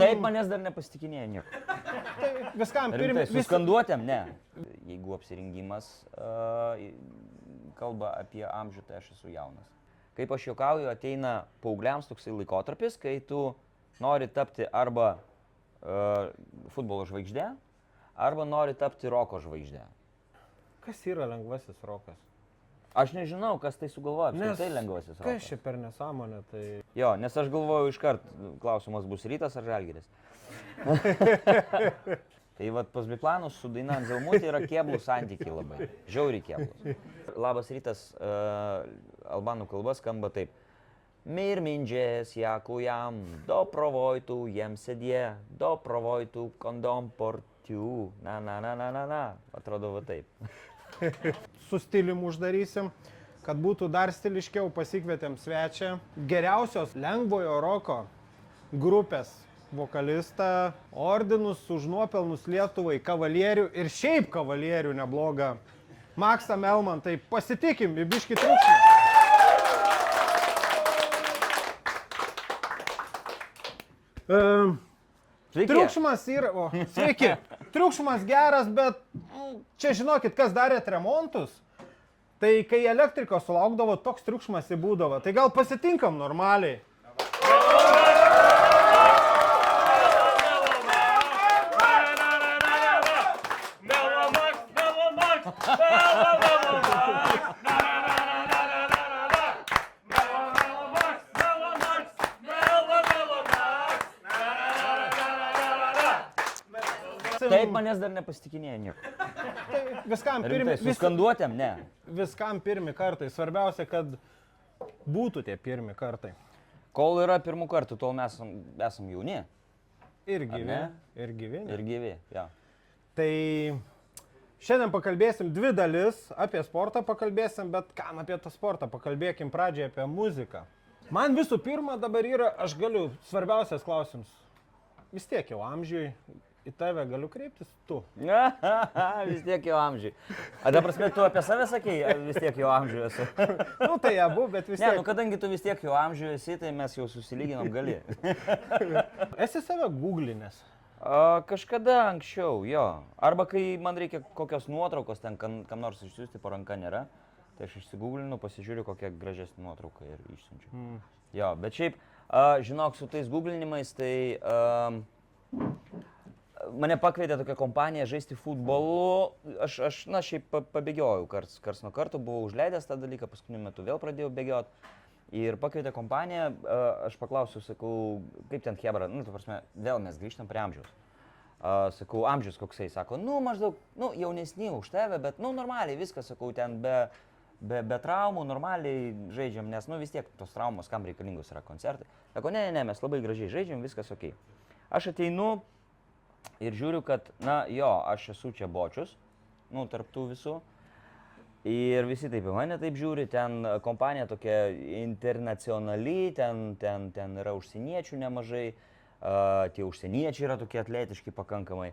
Taip manęs dar nepasitikinėjo nieko. Tai viskam Rimtai, su skanduotėm, ne. Jeigu apsirengimas kalba apie amžių, tai aš esu jaunas. Kaip aš juokauju, ateina paaugliams toksai laikotarpis, kai tu nori tapti arba futbolo žvaigždė, arba nori tapti roko žvaigždė. Kas yra lengvasis rokas? Aš nežinau, kas tai sugalvoja, apskritai lengvasis rokas. Kas čia per nesąmonę, tai... Jo, nes aš galvoju iškart, klausimas bus Rytas ar Žalgiris. Tai vat pas Biplanus su daina Anzelmutė yra keblų santykiai labai, žiauriai keblus. Labas rytas, albanų kalba skamba taip. Mir minđes jakujam, do provojtų jiem sėdė, do provojtų kondom portiu, na. Atrodo va taip. Su stilium uždarysim, kad būtų dar stiliškiau, pasikvietėm svečią. Geriausios lengvojo roko grupės vokalistą, ordinus už nuopelnus Lietuvai, kavalierių ir šiaip kavalierių neblogą Maksą Melman. Tai pasitikim, biškį triukšmą. Triukšmas yra, sveiki, triukšmas geras, bet čia žinokit, kas darėt remontus, tai kai elektrikos sulaukdavo, toks triukšmas įbūdavo. Tai gal pasitinkam normaliai. Taip manęs dar nepasitikinėjo nieko. Tai viskam Rimtai, su skanduotėm, ne. Viskam pirmi kartai. Svarbiausia, kad būtų tie pirmi kartai. Kol yra pirmų kartų, tol mes esam jauni. Ir gyvi. Ir gyvi. Ir gyvi, jo. Tai šiandien pakalbėsim dvi dalis, apie sportą pakalbėsim, bet kam apie tą sportą, pakalbėkim pradžiai apie muziką. Man visų pirma dabar yra, aš galiu, svarbiausias klausimas, vis tiek jau amžiui, į tave galiu kreiptis tu. Vis tiek jau amžiui. A, ta prasme, tu apie save sakei, vis tiek jau amžiui esu. Nu tai abu, bet vis tiek. Ne, nu kadangi tu vis tiek jau amžiui esi, tai mes jau susilyginom gali. Esi save googlinęs? Kažkada anksčiau, jo. Arba kai man reikia kokios nuotraukos, ten kam nors išsiųsti, po ranka nėra, tai aš išsigooglinu, pasižiūriu kokią gražesnį nuotrauką ir išsiunčiu. Jo, bet šiaip, žinok, su tais googlinimais, tai mane pakvietė tokia kompanija žaisti futbolu. Aš šiaip pabėgiojau karts nuo karto, buvau užleidęs tą dalyką, paskutiniu metu vėl pradėjau bėgioti. Ir pakvietė kompaniją, aš paklausiau, sakau, kaip ten hebra, nu, ta prasme, vėl mes grįžtam prie amžiaus. Sakau, amžius koksai, sako, nu, maždaug, nu, jaunesni už tave, bet, nu, normaliai viskas, sakau, ten be traumų, normaliai žaidžiam, nes, nu, vis tiek tos traumos, kam reikalingos yra koncertai. Sako, ne, mes labai gražiai žaidžiam, viskas okei. Aš ateinu ir žiūriu, kad, na, jo, aš esu čia bočius, nu, tarp tų visų. Ir visi taip į mane taip žiūri, ten kompanija tokia internacionali, ten yra užsieniečių nemažai, tie užsieniečiai yra tokie atletiški pakankamai.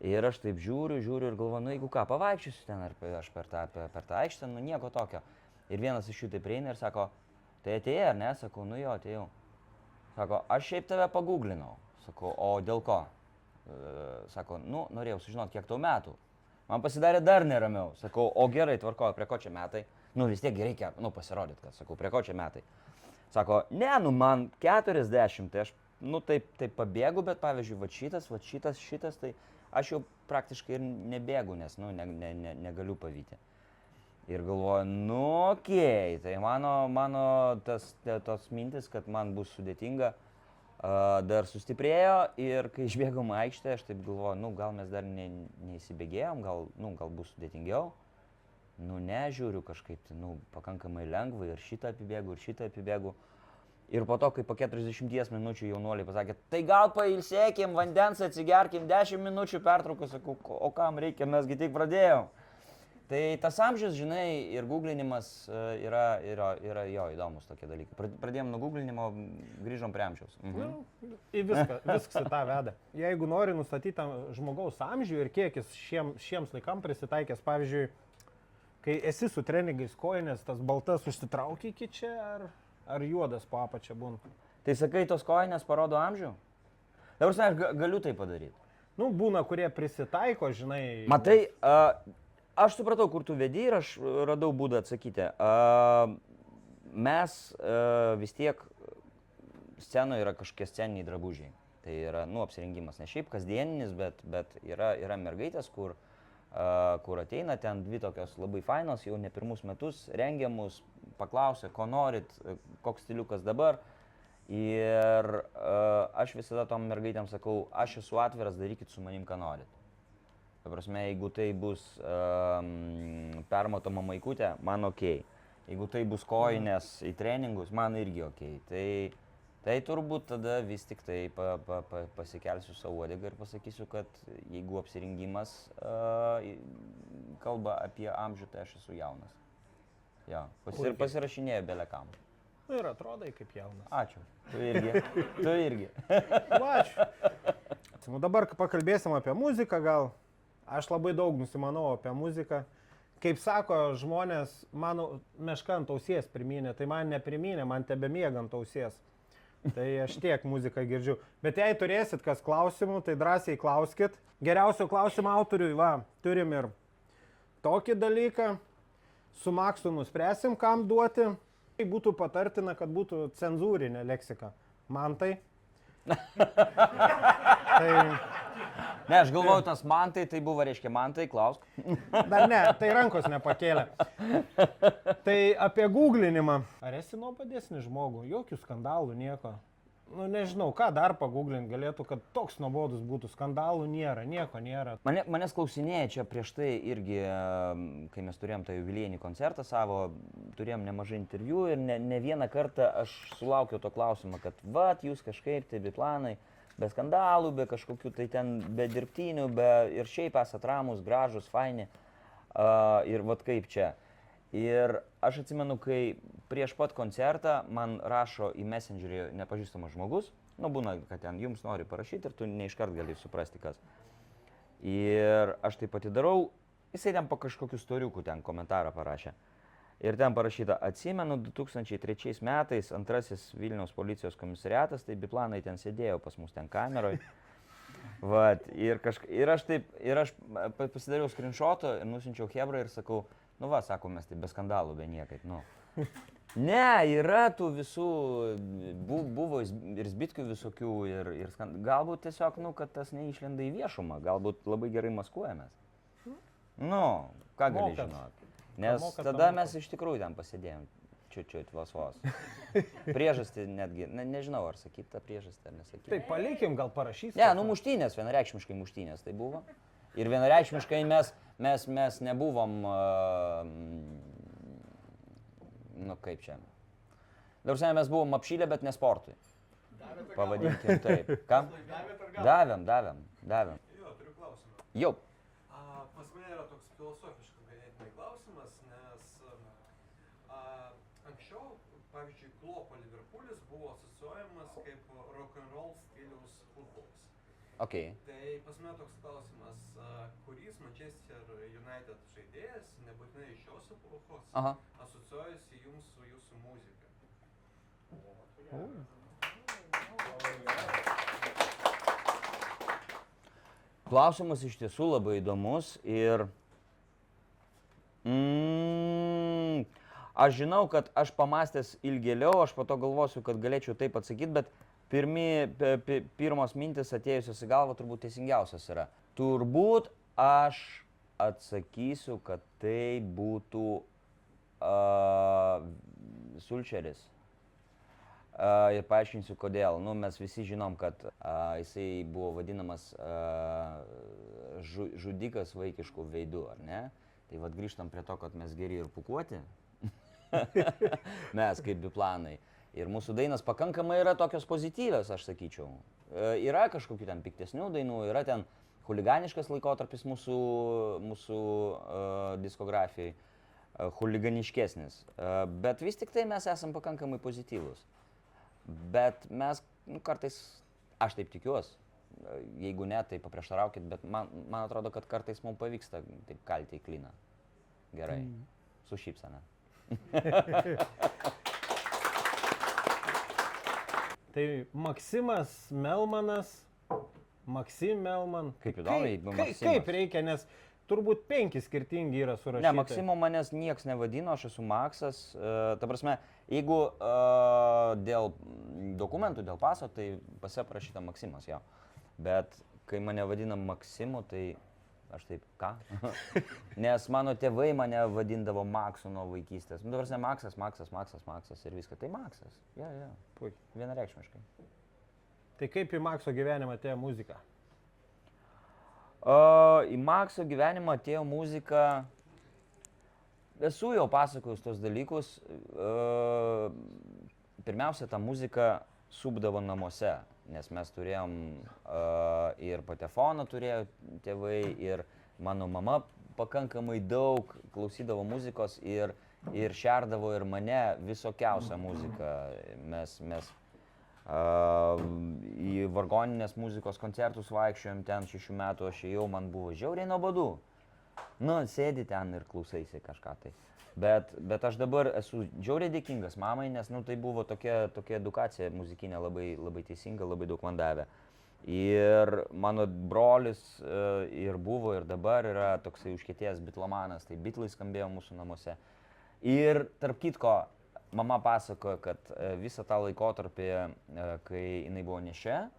Ir aš taip žiūriu ir galvoju, nu jeigu ką, pavaikščiosiu ten, ar aš per tą aikštę, nu nieko tokio. Ir vienas iš jų taip prieina ir sako, tai atėjai ar ne? Sakau, nu jo, atėjau. Sako, aš šiaip tave paguglinau. Sakau, o dėl ko? Sako, nu norėjau sužinoti, kiek tau metų. Man pasidarė dar neramiau. Sakau, o gerai, tvarkoju, prie ko čia metai? Nu vis tiek reikia, nu pasirodyti, kad sakau, prie ko čia metai? Sako, ne, nu man 40, tai aš, nu taip pabėgu, bet pavyzdžiui, va šitas, tai aš jau praktiškai ir nebėgu, nes, nu, negaliu pavyti. Ir galvoju, nu okei, tai mano tos mintis, kad man bus sudėtinga, dar sustiprėjo ir kai išbėgom aikštę, aš taip galvoju, nu gal mes dar neįsibėgėjom, gal bus sudėtingiau. Nu ne, žiūriu kažkaip, nu pakankamai lengva ir šitą apibėgu. Ir po to, kai po 40 minučių jaunuoliai pasakė, tai gal pailsėkim, vandens atsigerkim, 10 minučių pertrauką, sakau, o kam reikia, mesgi tik pradėjom. Tai tas amžius, žinai, ir googlinimas yra jo įdomus tokie dalykai. Pradėjom nuo googlinimo, grįžom prie amžiaus. Nu, į viskas į tą veda. Jeigu nori nustatyti žmogaus amžių ir kiek jis šiems laikam prisitaikęs, pavyzdžiui, kai esi su treningais kojinės, tas baltas užsitraukia iki čia ar juodas po apačia būna? Tai sakai, tos kojinės parodo amžių? Dabar, aš galiu tai padaryti. Nu, būna, kurie prisitaiko, žinai. Matai, aš supratau, kur tu vedi ir aš radau būdą atsakyti. Mes vis tiek scenoje yra kažkokie sceniniai drabužiai. Tai yra, apsirengimas ne šiaip kasdieninis, bet yra mergaitės, kur ateina ten dvi tokios labai fainos, jau ne pirmus metus rengiamus, paklausia, ko norit, koks stiliukas dabar. Ir aš visada tom mergaitėm sakau, aš esu atviras, darykit su manim, ką norit. Ta prasme, jeigu tai bus permatoma maikutė, man okei. Jeigu tai bus kojinės į treningus, man irgi okei. Tai turbūt tada vis tik tai pasikelsiu savo uodegą ir pasakysiu, kad jeigu apsirengimas kalba apie amžių, tai aš esu jaunas. Jo, pasirašinėju belekam. Ir atrodai kaip jaunas. Ačiū. Tu irgi. Ačiū. Nu, dabar pakalbėsim apie muziką gal. Aš labai daug nusimanau apie muziką. Kaip sako žmonės, mano meška ant ausies primynė, tai man neprimynė, man tebemiega ant ausies. Tai aš tiek muziką girdžiu. Bet jei turėsit kas klausimų, tai drąsiai klauskit. Geriausio klausimo autoriui, turim ir tokį dalyką. Su Maksu nuspręsim, kam duoti. Tai būtų patartina, kad būtų cenzūrinė leksika. Mantai. Ne, aš galvoju, tas mantai, tai buvo, reiškia, mantai, klausk. Dar ne, tai rankos nepakėlė. Tai apie googlinimą. Ar esi nuobodesnis žmogų? Jokių skandalų, nieko. Nu, nežinau, ką dar pagooglint galėtų, kad toks nuobodus būtų. Skandalų nėra, nieko nėra. Manęs klausinėja čia prieš tai irgi, kai mes turėjom tą jubiliejinį koncertą savo, turėjom nemažai interviu ir ne vieną kartą aš sulaukiau to klausimą, kad jūs kažkaip tai biplanai, be skandalų, be kažkokių tai ten, be dirbtinių, ir šiaip esat ramus, gražus, faini. Ir kaip čia. Ir aš atsimenu, kai prieš pat koncertą man rašo į Messengerį nepažįstamas žmogus, būna, kad ten jums nori parašyti ir tu neiškart gali suprasti, kas. Ir aš taip atidarau, jisai ten po kažkokių storiukų ten komentarą parašė. Ir ten parašyta, atsimenu, 2003 metais antrasis Vilniaus policijos komisariatas, tai biplanai ten sėdėjo pas mus ten kameroje. Ir aš pasidariau screenshoto ir nusinčiau Hebra ir sakau, sako, mes tai be skandalų, be niekaip, Ne, yra tų visų, buvo ir zbitkių visokių, ir galbūt tiesiog, kad tas neišlenda į viešumą, galbūt labai gerai maskuojamės. Ką gali žinoti. Nes tada mes iš tikrųjų ten pasėdėjom, čiut vos. Priežastį netgi, nežinau, ar sakyti tą priežastį, ar nesakyti. Tai palikim, gal parašysim. Ne, muštynės, vienareikšmiškai muštynės tai buvo. Ir vienareikšmiškai mes nebuvom, kaip čia. Dabar mes buvom apšylę, bet ne sportui. Pavadinkim taip. Kam? Davėm. Jo, turiu klausimą. Jau. Pas mane yra toks filosofiškas ganėtinai klausimas, nes anksčiau, pavyzdžiui, Klopo Liverpoolis buvo asocijuojamas kaip rock'n'roll stiliaus futbolas. Okay. Tai pas mane toks klausimas, kuris Manchester United žaidėjas, nebūtinai iš šios epochos, asocijuojasi jums su jūsų muzika? Klausimas iš tiesų labai įdomus ir aš žinau, kad aš pamastęs ilgėliau, aš po to galvosiu, kad galėčiau taip atsakyti, bet pirmos mintis atėjusios į galvą turbūt teisingiausias yra. Turbūt aš atsakysiu, kad tai būtų Sulčeris. Ir paaiškinsiu kodėl. Mes visi žinom, kad jisai buvo vadinamas žudikas vaikiškų veidų, ar ne? Tai grįžtam prie to, kad mes geri ir pūkuoti. Mes kaip biplanai. Ir mūsų dainas pakankamai yra tokios pozityvios, aš sakyčiau. Yra kažkokių ten piktesnių dainų, yra ten chuliganiškas laikotarpis mūsų diskografijai, chuliganiškesnis. Bet vis tik tai mes esam pakankamai pozityvus. Bet mes kartais, aš taip tikiuosi, jeigu ne, tai paprieštaraukit, bet man atrodo, kad kartais mums pavyksta taip kalti į kliną. Gerai, su šypsena. Tai Maksimas Melmanas Maxim Melman. Kaip įdomu, jeigu Maksimas. Kaip reikia, nes turbūt 5 skirtingi yra surašyti. Ne, Maksimo manęs nieks nevadino, aš esu Maksas. Ta prasme, jeigu dėl dokumentų, dėl paso, tai pase parašyta Maksimas, jo. Bet kai mane vadina Maksimu, tai aš taip, ką? Nes mano tėvai mane vadindavo Maksu nuo vaikystės. Nu, ta prasme, Maksas ir viską. Tai Maksas. Ja. Puikiai. Vienareikšmiškai. Tai kaip į Makso gyvenimą atėjo muzika? Į Makso gyvenimą atėjo muzika. Esu jau pasakojus tos dalykus. Pirmiausia, ta muzika supdavo namuose, nes mes turėjom ir patefoną turėjo tėvai, ir mano mama pakankamai daug klausydavo muzikos ir šerdavo ir mane visokiausią muziką. Mes į vargoninės muzikos koncertus vaikščiojom ten 6 metų, aš ėjau, man buvo žiauriai nuobodu. Nu, sėdi ten ir klausaisi kažką tai. Bet aš dabar esu žiauriai dėkingas mamai, nes nu, tai buvo tokia edukacija muzikinė labai teisinga, labai daug man davė. Ir mano brolis ir buvo ir dabar yra toksai užkietėjęs bitlomanas, tai bitlai skambėjo mūsų namuose. Ir tarp kitko, mama pasakojo, kad visą tą laikotarpį, kai jinai buvo nešia,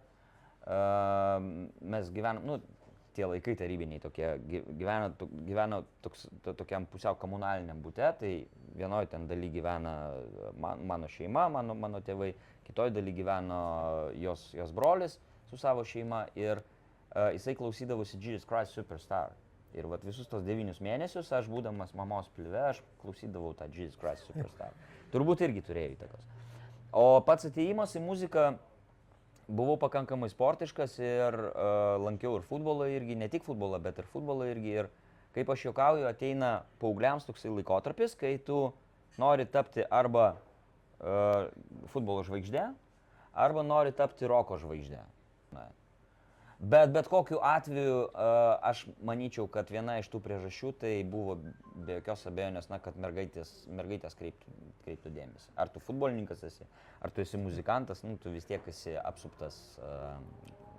mes gyvenom, nu, tie laikai tarybiniai tokie, gyveno tokiam pusiau komunaliniam bute, tai vienoje ten daly gyvena mano šeima, mano tėvai, kitoje daly gyveno jos brolis su savo šeima ir jisai klausydavosi Jesus Christ Superstar. Ir vat visus tos 9 mėnesius aš būdamas mamos pilve, aš klausydavau tą Jesus Christ Superstar. Turbūt irgi turėjo įtakos. O pats atėjimas į muziką, buvau pakankamai sportiškas ir lankiau ir futbolą irgi, ne tik futbolą, bet ir futbolą irgi. Ir kaip aš juokauju, ateina paaugliams toksai laikotarpis, kai tu nori tapti arba futbolo žvaigždė, arba nori tapti roko žvaigždė. Bet kokiu atveju aš manyčiau, kad viena iš tų priežasčių tai buvo be jokios abejonės, kad mergaitės kreiptų dėmesį. Ar tu futbolininkas esi, ar tu esi muzikantas, nu, tu vis tiek esi apsuptas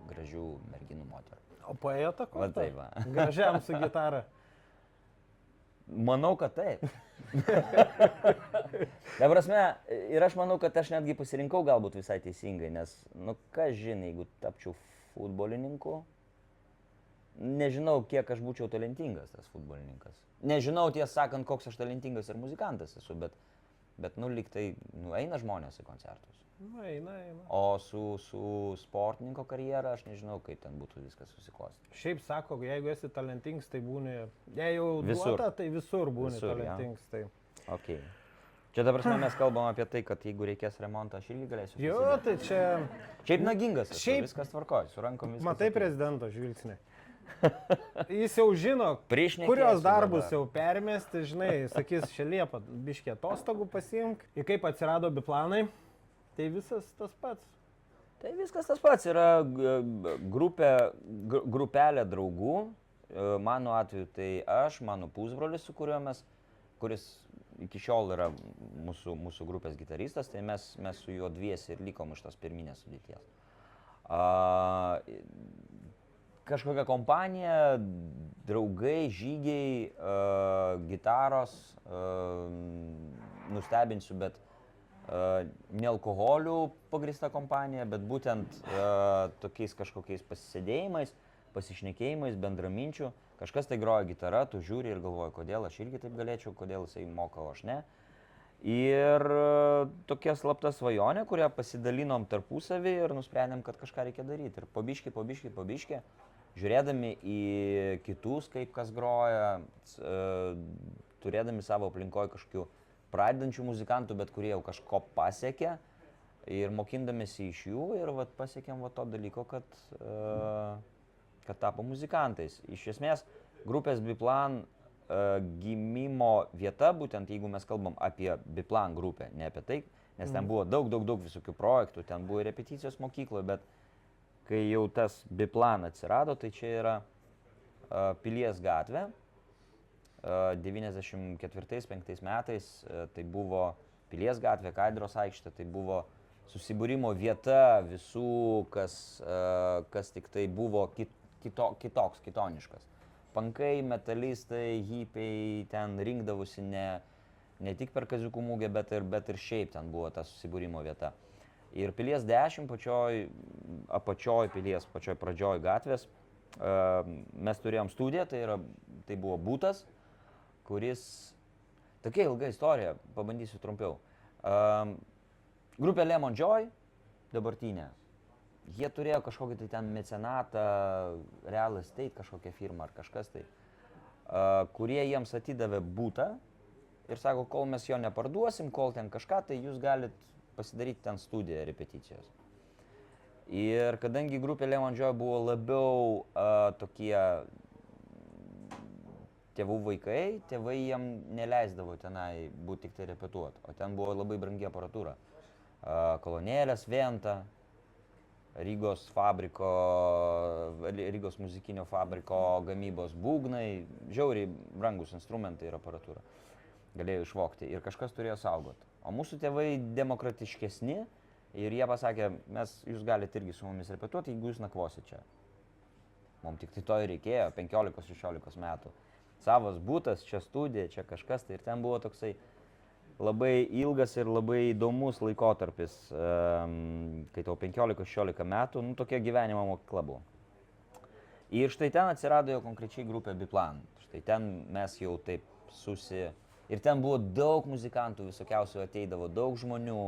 gražių merginų moterų. O paėjo ta korta? Va taip, va. Gražiam su gitara. Manau, kad taip. Ta prasme, ir aš manau, kad aš netgi pasirinkau galbūt visai teisingai, nes, nu, ką žinai, jeigu tapčiau futbolininku, nežinau, kiek aš būčiau talentingas tas futbolininkas. Nežinau, tiesą sakant, koks aš talentingas ir muzikantas esu, bet nu, lyg tai, nu, eina žmonės į koncertus. Nu, eina. O su sportininko karjera aš nežinau, kaip ten būtų viskas susiklosti. Šiaip sako, jeigu esi talentingas, tai būni, jei jau visur. Duota, tai visur būni Visur, talentingas. ja. Tai. Okay. Čia dabar mes kalbam apie tai, kad jeigu reikės remontą, aš irgi galėsiu. Jo, tai čia... Šiaip nagingas, viskas tvarkoja, su rankom viskas. Matai prezidento žvilgsnį. Jis jau žino, Priešnekėsiu kurios darbus dabar. jau permesti, žinai, sakys, šią Liepą biškį atostogų pasiimk. Ir kaip atsirado biplanai, tai visas tas pats. Tai viskas tas pats, yra grupelė draugų, mano atveju tai aš, mano pusbrolis, su kuriuo kuris iki šiol yra mūsų grupės gitaristas, tai mes su juo dviesi ir likom iš tos pirminės sudėties. Kažkokia kompanija, draugai, žygiai, gitaros, nustebinsiu, bet ne alkoholių pagrįsta kompanija, bet būtent tokiais kažkokiais pasisėdėjimais, pasišnekėjimais, bendraminčių. Kažkas tai groja gitarą, tu žiūri ir galvoji, kodėl aš irgi taip galėčiau, kodėl jisai moka, o aš ne. Ir tokia slapta svajonė, kurią pasidalinom tarpusavį ir nusprendėm, kad kažką reikia daryti. Ir po biškį, žiūrėdami į kitus, kaip kas groja, turėdami savo aplinkoje kažkokių pradedančių muzikantų, bet kurie jau kažko pasiekė, ir mokindamėsi iš jų ir vat, pasiekėm to dalyko, kad tapo muzikantais. Iš esmės, grupės Biplan gimimo vieta, būtent jeigu mes kalbam apie Biplan grupę, ne apie tai, nes ten buvo daug visokių projektų, ten buvo repeticijos mokykloje, bet kai jau tas Biplan atsirado, tai čia yra Pilies gatvė. 94-95 metais tai buvo Pilies gatvė, Kaidros aikštė, tai buvo susibūrimo vieta visų, kas tik tai buvo kitoks, kitoniškas. Pankai, metalistai, hipiai ten rinkdavosi ne tik per kaziukų mugę, bet ir šiaip ten buvo ta susibūrimo vieta. Ir Pilies 10 apačioj pilies, pačioj pradžioj gatvės, mes turėjom studiją, tai buvo butas, kuris, tokia ilga istorija, pabandysiu trumpiau. Grupė Lemon Joy, dabartinė, jie turėjo kažkokį tai ten mecenatą, Real Estate kažkokią firmą ar kažkas tai, kurie jiems atidavė butą ir sako, kol mes jo neparduosim, kol ten kažką, tai jūs galit pasidaryti ten studiją, repeticijos. Ir kadangi grupė Lemon Joy buvo labiau tokie tėvų vaikai, tėvai jiem neleisdavo tenai būti tik tai repetuoti, o ten buvo labai brangi aparatūra. Kolonėlės, Venta, Rygos muzikinio fabriko gamybos būgnai, žiauriai brangus instrumentai ir aparatūra. Galėjo išvogti ir kažkas turėjo saugoti. O mūsų tėvai demokratiškesni ir jie pasakė, jūs galite irgi su mumis repetuoti, jeigu jūs nakvosit čia. Mums tik tai to ir reikėjo, 15-16 metų. Savas butas, čia studija, čia kažkas, tai ir ten buvo toksai labai ilgas ir labai įdomus laikotarpis, kai tau 15-16 metų, tokia gyvenimo mokykla buvo. Ir štai ten atsirado jau konkrečiai grupė Biplan. Štai ten mes jau taip Ir ten buvo daug muzikantų, visokiausių ateidavo, daug žmonių.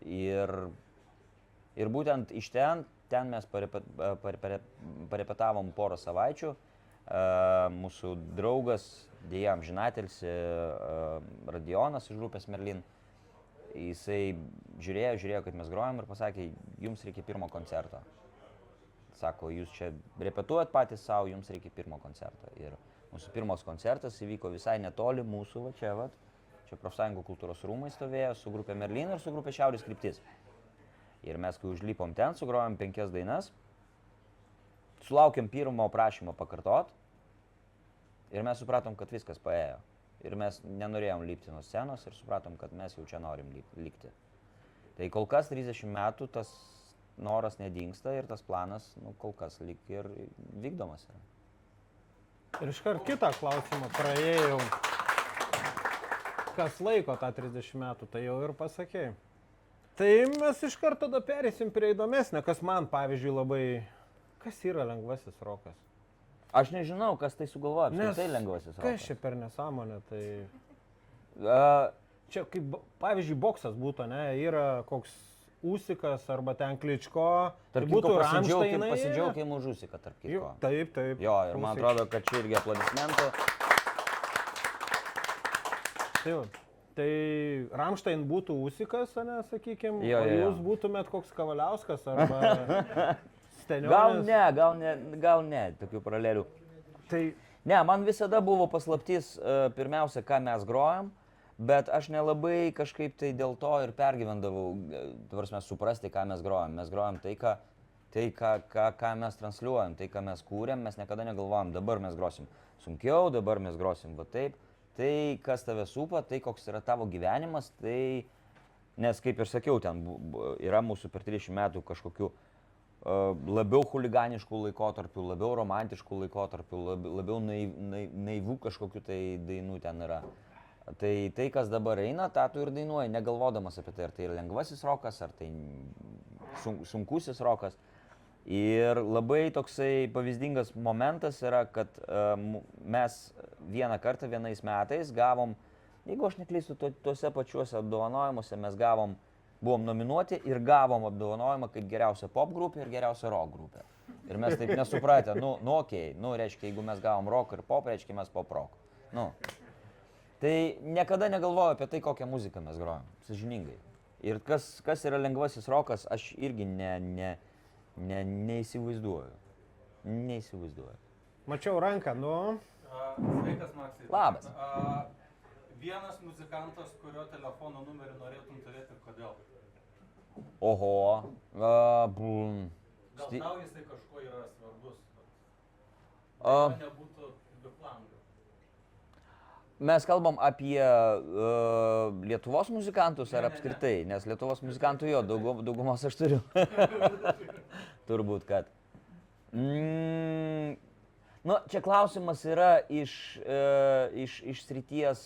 Ir būtent iš ten mes parepetavom porą savaičių. Mūsų draugas, dėja amžinatilsį, Radionas iš grupės Merlin, jisai žiūrėjo, kaip mes grojam ir pasakė, jums reikia pirmo koncerto. Sako, jūs čia repetuojat patys savo, jums reikia pirmo koncerto. Ir mūsų pirmas koncertas įvyko visai netoli mūsų, čia Profsąjungų kultūros rūmai stovėjo su grupė Merlin ir su grupė Šiaurės kryptis. Ir mes, kai užlipom ten, sugrojom 5 dainas, sulaukėm pirmo prašymo pakartot ir mes supratom, kad viskas paėjo. Ir mes nenorėjom lipti nuo scenos ir supratom, kad mes jau čia norim likti. Tai kol kas 30 metų tas noras nedingsta ir tas planas kol kas lyg ir vykdomas yra. Ir iškart kitą klausimą praėjau. Kas laiko tą 30 metų, tai jau ir pasakėjai. Tai mes iškart tada perėsim prie įdomesnio, kas man, pavyzdžiui, labai... Kas yra lengvasis rokas? Aš nežinau, kas tai sugalvoja, apskritai lengvasis rokas. Kas čia per nesąmonę, tai... Čia kaip, pavyzdžiui, boksas būtų, ne? Yra koks Usikas arba ten Kličko. Tarp kitko pasidžiaukim už Usiką, tarp kitko. Taip. Jo, ir man atrodo, kad čia irgi aplodismentų. Tai Rammstein būtų Usikas, ne, sakykime, o jūs būtumėt koks Kavaliauskas arba Stenionis. Gal ne, tokių paralelių. Ne, man visada buvo paslaptis pirmiausia, ką mes grojam. Bet aš nelabai kažkaip tai dėl to ir pergyvendavau, mes suprasti, ką mes grojam. Mes grojam tai, ką mes transliuojam, tai, ką mes kūrėm, mes niekada negalvojam, dabar mes grosim sunkiau, dabar mes grosim va taip. Tai, kas tave supa, tai koks yra tavo gyvenimas, tai, nes kaip ir sakiau, ten yra mūsų per 30 metų kažkokių labiau chuliganiškų laikotarpių, labiau romantiškų laikotarpių, labiau naivų kažkokių tai dainų ten yra. Tai, kas dabar eina, tą tu ir dainuoji, negalvodamas apie tai, ar tai yra lengvasis rokas, ar tai sunkusis rokas. Ir labai toksai pavyzdingas momentas yra, kad mes vieną kartą, vienais metais gavom, jeigu aš neklystu, tuose pačiuose apdovanojimuose mes buvom nominuoti ir gavom apdovanojimą kaip geriausia pop grupė ir geriausia rock grupė. Ir mes taip nesupratę, reiškia, jeigu mes gavom rock ir pop, reiškia mes pop rock. Tai niekada negalvoju apie tai, kokią muziką mes grojam, sąžiningai. Ir kas yra lengvasis rokas, aš irgi neįsivaizduoju. Mačiau ranką, Sveikas, Maksai. Labas. Vienas muzikantas, kurio telefono numerį norėtum turėti ir kodėl? Oho. Gal tau jisai kažkuo yra svarbus? Nebūtų Biplan. Mes kalbam apie Lietuvos muzikantus ar apskritai, nes Lietuvos muzikantų jo, daugumos aš turiu. Turbūt, kad. Nu, čia klausimas yra iš srities,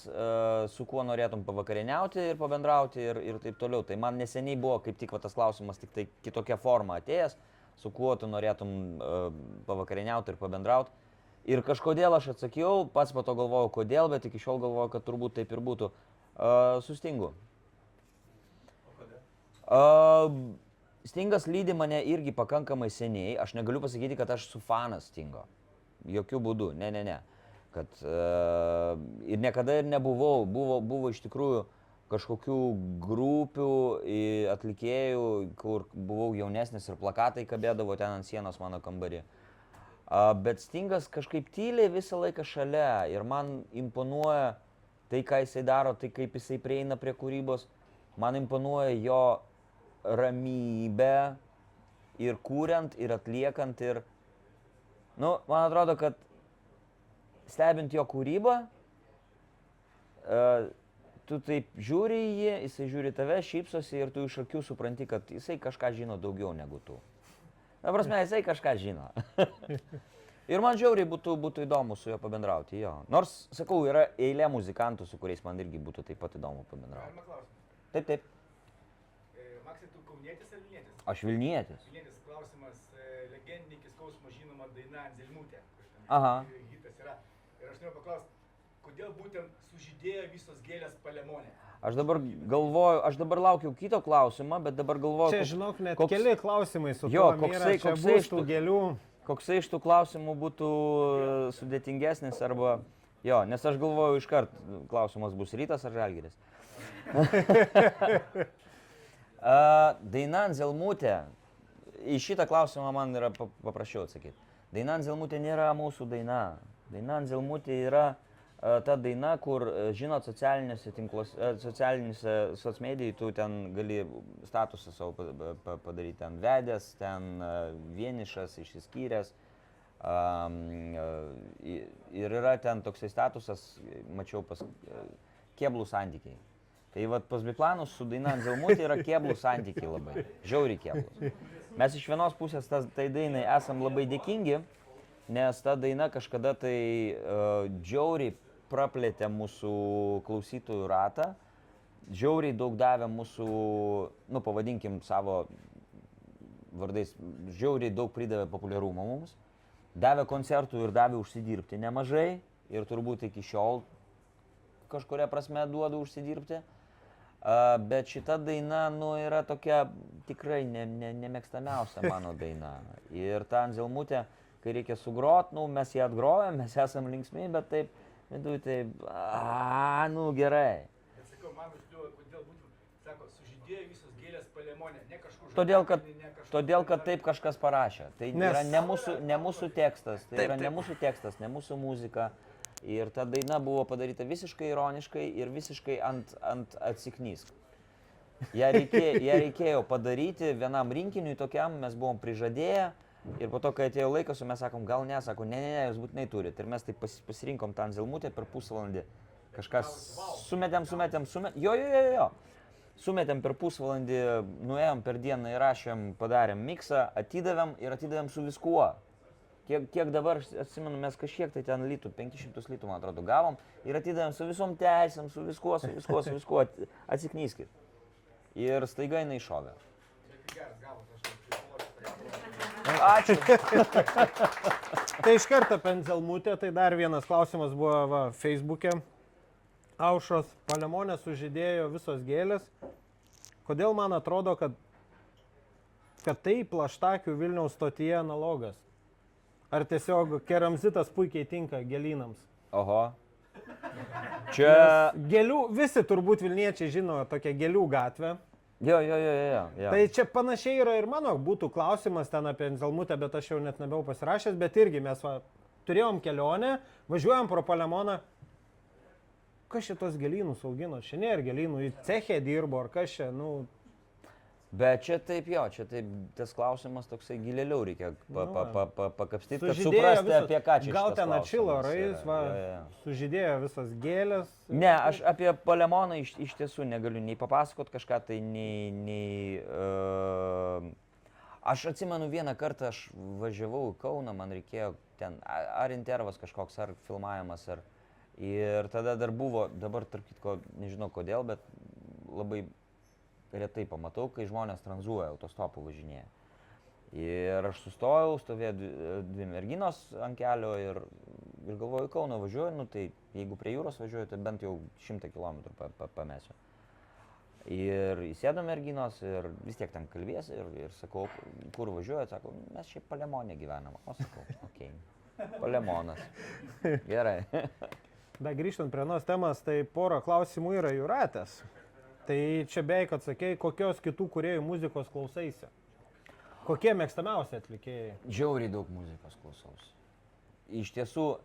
su kuo norėtum pavakarieniauti ir pabendrauti ir taip toliau. Tai man neseniai buvo kaip tik tas klausimas, tik tai kitokia forma atėjęs, su kuo tu norėtum pavakarieniauti ir pabendrauti. Ir kažkodėl aš atsakiau, pats po to galvojau kodėl, bet iki šiol galvoju, kad turbūt taip ir būtų. Su Stingu. O kodėl? Stingas lydi mane irgi pakankamai seniai. Aš negaliu pasakyti, kad aš esu fanas Stingo. Jokių būdų, ne. Kad, ir niekada ir nebuvau. Buvo iš tikrųjų kažkokių grupių, atlikėjų, kur buvau jaunesnis ir plakatai kabėdavo ten ant sienos mano kambarį. Bet Stingas kažkaip tyliai visą laiką šalia ir man imponuoja tai, ką jisai daro, tai kaip jisai prieina prie kūrybos. Man imponuoja jo ramybė ir kuriant, ir atliekant. Ir, nu, man atrodo, kad stebint jo kūrybą, tu taip žiūri į jį, jisai žiūri tave, šypsosi ir tu iš akių supranti, kad jisai kažką žino daugiau negu tu. Na prasme, jisai kažką žino. Ir man žiauriai būtų įdomu su juo pabendrauti, jo. Nors, sakau, yra eilė muzikantų, su kuriais man irgi būtų taip pat įdomu pabendrauti. Galima klausimą. Taip. Maksai, tu kaunietis ar Vilnietis? Aš Vilnietis. Vilnietis klausimas, legendinė iki skausmo žinoma daina Anzelmutė. Aha. Hitas yra. Ir aš noriu paklausti, kodėl būtent sužydėjo visos gėlės Palemone? Aš dabar galvoju, aš dabar laukiau kito klausimą, bet dabar galvoju... Čia, žinok, net keli klausimai su Jo, tuo yra, čia bus tų gėlių. Koksai iš tų klausimų būtų sudėtingesnis arba... Jo, nes aš galvoju iškart, klausimas bus Rytas ar Žalgiris. Daina Anzelmutė. Į šitą klausimą man yra paprasčiau atsakyti. Daina Anzelmutė nėra mūsų daina. Daina Anzelmutė yra ta daina, kur, žinot, socialiniuose tinkluose, socialiniuose socmedijai, tu ten gali statusą savo padaryti, ten vedęs, ten vienišas, išsiskyręs. Ir yra ten toksai statusas, mačiau pas keblų santykiai. Tai vat pas Biplanus su daina Anzelmutė yra keblų santykiai labai, žiauriai keblus. Mes iš vienos pusės tai dainai esam labai dėkingi, nes ta daina kažkada tai žiauriai praplėtė mūsų klausytojų ratą, žiauriai daug davė mūsų, nu pavadinkim savo vardais, žiauriai daug pridavė populiarumo mums, davė koncertų ir davė užsidirbti nemažai ir turbūt iki šiol kažkuria prasme duoda užsidirbti, bet šita daina, nu, yra tokia tikrai nemėgstamiausia mano daina. Ir ta Anzelmutė, kai reikia sugrot, nu, mes ją atgrojam, mes esam linksmi, bet taip, viduj taip, nu, gerai. Bet sakau, man užduoja, kodėl būtent, sako, sužydėjo visos gėlės Palemone, ne kažkur Todėl, kad taip kažkas parašė. Tai yra ne mūsų tekstas, tai yra ne mūsų tekstas, ne mūsų muzika. Ir ta daina buvo padaryta visiškai ironiškai ir visiškai ant atsiknysk. Ją reikėjo padaryti vienam rinkiniui tokiam, mes buvom prižadėję. Ir po to, kai atėjo laikas, mes sakom, gal ne, sako, ne, jūs būtinai turit. Ir mes taip pasirinkom tą Anzelmutę per pusvalandį. Kažkas sumetėm. Jo. Sumetėm per pusvalandį, nuėjom per dieną, įrašėm, padarėm miksą, atidavėm su viskuo. Kiek dabar, atsimenu, mes kažkiek tai ten litų, 500 litų, man atrodo, gavom. Ir atidavėm su visom teisėm, su viskuo, atsiknyskit. Ir staiga jinai šovė. geras gavos, aš Ačiū. Tai iš karto apie Anzelmutę, tai dar vienas klausimas buvo Facebook'e. Aušros Palemone sužydėjo visos gėlės. Kodėl man atrodo, kad tai Plaštakių Vilniaus stotyje analogas? Ar tiesiog keramzitas puikiai tinka gėlynams? Oho. Čia... Gėlių, visi turbūt Vilniečiai žino tokią gėlių gatvę. Jo. Tai čia panašiai yra ir mano būtų klausimas ten apie Anzelmutę, bet aš jau net nebėjau pasirašęs, bet irgi mes turėjom kelionę, važiuojam pro Palemoną. Kas šitos gėlynus augino? Čia nėra gėlynų, į cechę dirbo, ar kas čia, nu... Bet čia taip jo, čia taip tas klausimas toksai gilėliau reikia pakapstyti, kad Sužydėjo suprasti, visas- apie ką čia. Gal šitas ten atšilo klausimas orais, yra. va, Jo. sužydėjo visas gėlės. Ne, aš apie Palemoną iš tiesų negaliu nei papasakot kažką, tai aš atsimenu vieną kartą, aš važiavau į Kauną, man reikėjo ten ar intervas kažkoks, ar filmavimas, ir tada dar buvo, dabar tarp kitko, nežinau kodėl, bet labai retai pamatau, kai žmonės tranzuoja, autostopu važinėja. Ir aš sustojau, stovėjo dvi merginos ant kelio ir galvoju, į Kauną važiuoju, nu tai jeigu prie jūros važiuoju, tai bent jau 100 km pamesiu. Ir įsėdo merginos ir vis tiek ten kalbės ir sakau, kur važiuoju, sako, mes šiaip Palemone gyvenam. O sakau, okei, Palemonas. Gerai. Da grįžtant prie nos temas, tai pora klausimų yra Jūratės. Tai čia beveik atsakėjai, kokios kitų kūrėjų muzikos klausaisi? Kokie mėgstamiausi atlikėjai? Žiauriai daug muzikos klausausi. Iš tiesų,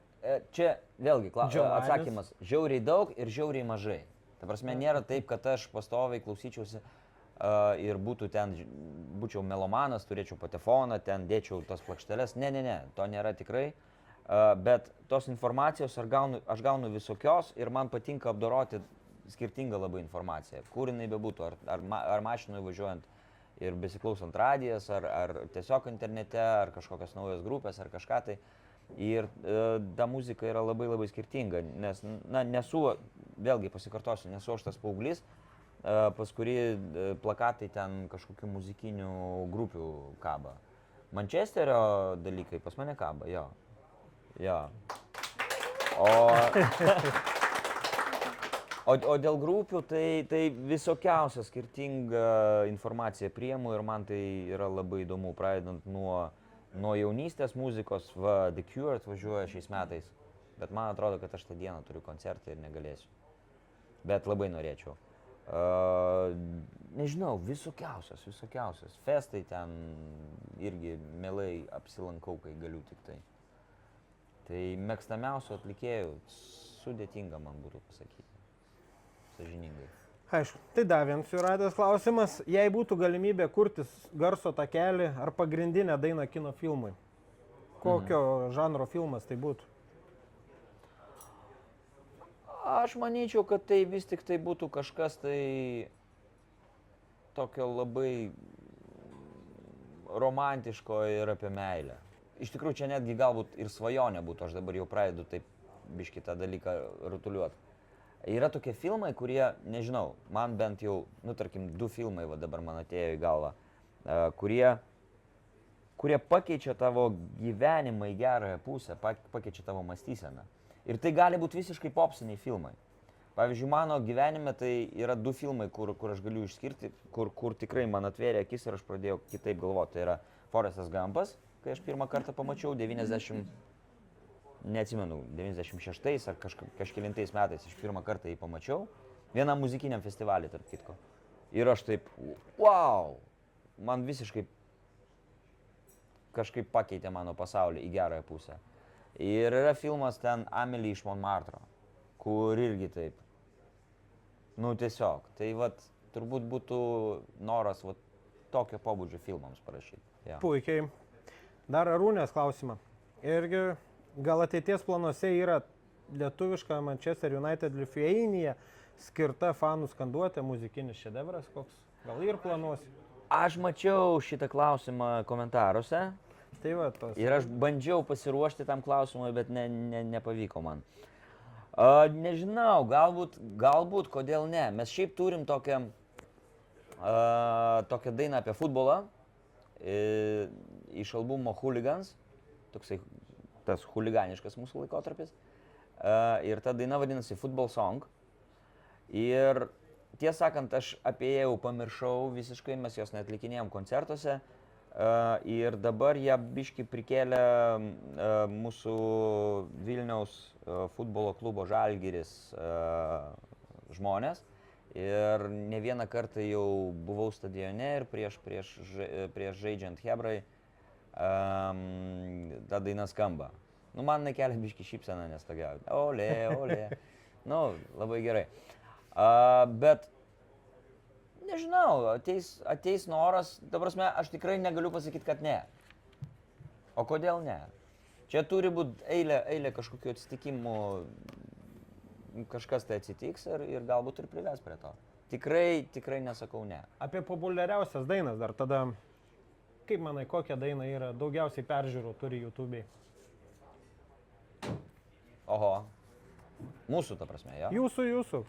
čia vėlgi atsakymas, žiauriai daug ir žiauriai mažai. Ta prasme, nėra taip, kad aš pastoviai klausyčiausi ir būčiau melomanas, turėčiau patefoną, ten dėčiau tos plokšteles. Ne, to nėra tikrai. Bet tos informacijos aš gaunu visokios ir man patinka apdoroti skirtingą labai informaciją. Kur jinai bebūtų, ar mašinoje važiuojant ir besiklausant radijas, ar tiesiog internete, ar kažkokios naujos grupės, ar kažką tai. Ir ta muzika yra labai labai skirtinga, nes, nesu, vėlgi pasikartosiu, nesu aš tas paauglys, pas kurį plakatai ten kažkokių muzikinių grupių kaba. Mančesterio dalykai pas mane kaba, jo. O dėl grupių, tai visokiausia skirtinga informacija priimu ir man tai yra labai įdomu, pradedant nuo jaunystės muzikos, The Cure atvažiuoja šiais metais, bet man atrodo, kad aš tą dieną turiu koncertą ir negalėsiu, bet labai norėčiau. Nežinau, visokiausias, festai ten irgi mielai apsilankau, kai galiu tik tai. Tai mėgstamiausių atlikėjų sudėtinga man būtų pasakyti, sąžiningai. Aišku, tai dar vienas Jūratės klausimas. Jei būtų galimybė kurtis garso takelį ar pagrindinę dainą kino filmui, kokio žanro filmas tai būtų? Aš manyčiau, kad tai vis tik tai būtų kažkas tai tokio labai romantiško ir apie meilę. Iš tikrųjų, čia netgi galbūt ir svajonė būtų, aš dabar jau pradedu taip biškį tą dalyką rutuliuoti. Yra tokie filmai, kurie, nežinau, man bent jau, tarkim, 2 filmai dabar man atėjo į galvą, kurie pakeičia tavo gyvenimą į gerąją pusę, pakeičia tavo mąstyseną. Ir tai gali būti visiškai popsiniai filmai. Pavyzdžiui, mano gyvenime tai yra 2 filmai, kur aš galiu išskirti, kur tikrai man atvėrė akis ir aš pradėjau kitaip galvoti. Tai yra Forestas Gampas, kai aš pirmą kartą pamačiau, 96 ar kažkelintais metais aš pirmą kartą jį pamačiau, vienam muzikiniam festivalį, tarp kitko. Ir aš taip, wow, man visiškai kažkaip pakeitė mano pasaulį į gerąją pusę. Ir yra filmas ten Amelie iš Montmartre, kur irgi taip, tiesiog, tai turbūt būtų noras tokio pobūdžio filmams parašyti. Ja. Puikiai. Dar Arūnės klausimą. Irgi gal ateities planuose yra lietuviška Manchester United Lithuania skirta fanų skanduotė, muzikinis šedevras koks? Gal ir planuosi? Aš mačiau šitą klausimą komentaruose. Tai tos. Ir aš bandžiau pasiruošti tam klausimui, bet nepavyko man. Nežinau, galbūt, kodėl ne. Mes šiaip turim tokią dainą apie futbolą iš albumo Hooligans, toksai tas huliganiškas mūsų laikotarpis. Ir ta daina vadinasi Football Song. Ir tiesą sakant, aš apie ją jau pamiršau visiškai, mes jos neatlikinėjom koncertuose. Ir dabar ją biškį prikėlė mūsų Vilniaus futbolo klubo Žalgiris žmonės. Ir ne vieną kartą jau buvau stadione ir prieš žaidžiant Hebrai ta daina skamba. Man nekelia biškį šypseną, nes tokia, olė. Labai gerai. Bet Nežinau, ateis noras, ta prasme, aš tikrai negaliu pasakyti, kad ne. O kodėl ne? Čia turi būti eilė kažkokių atsitikimų, kažkas tai atsitiks ir galbūt ir prives prie to. Tikrai nesakau ne. Apie populiariausias dainas dar tada, kaip manai, kokia daina yra daugiausiai peržiūrų turi YouTube'ai? Oho. Mūsų, ta prasme, jo? Jūsų.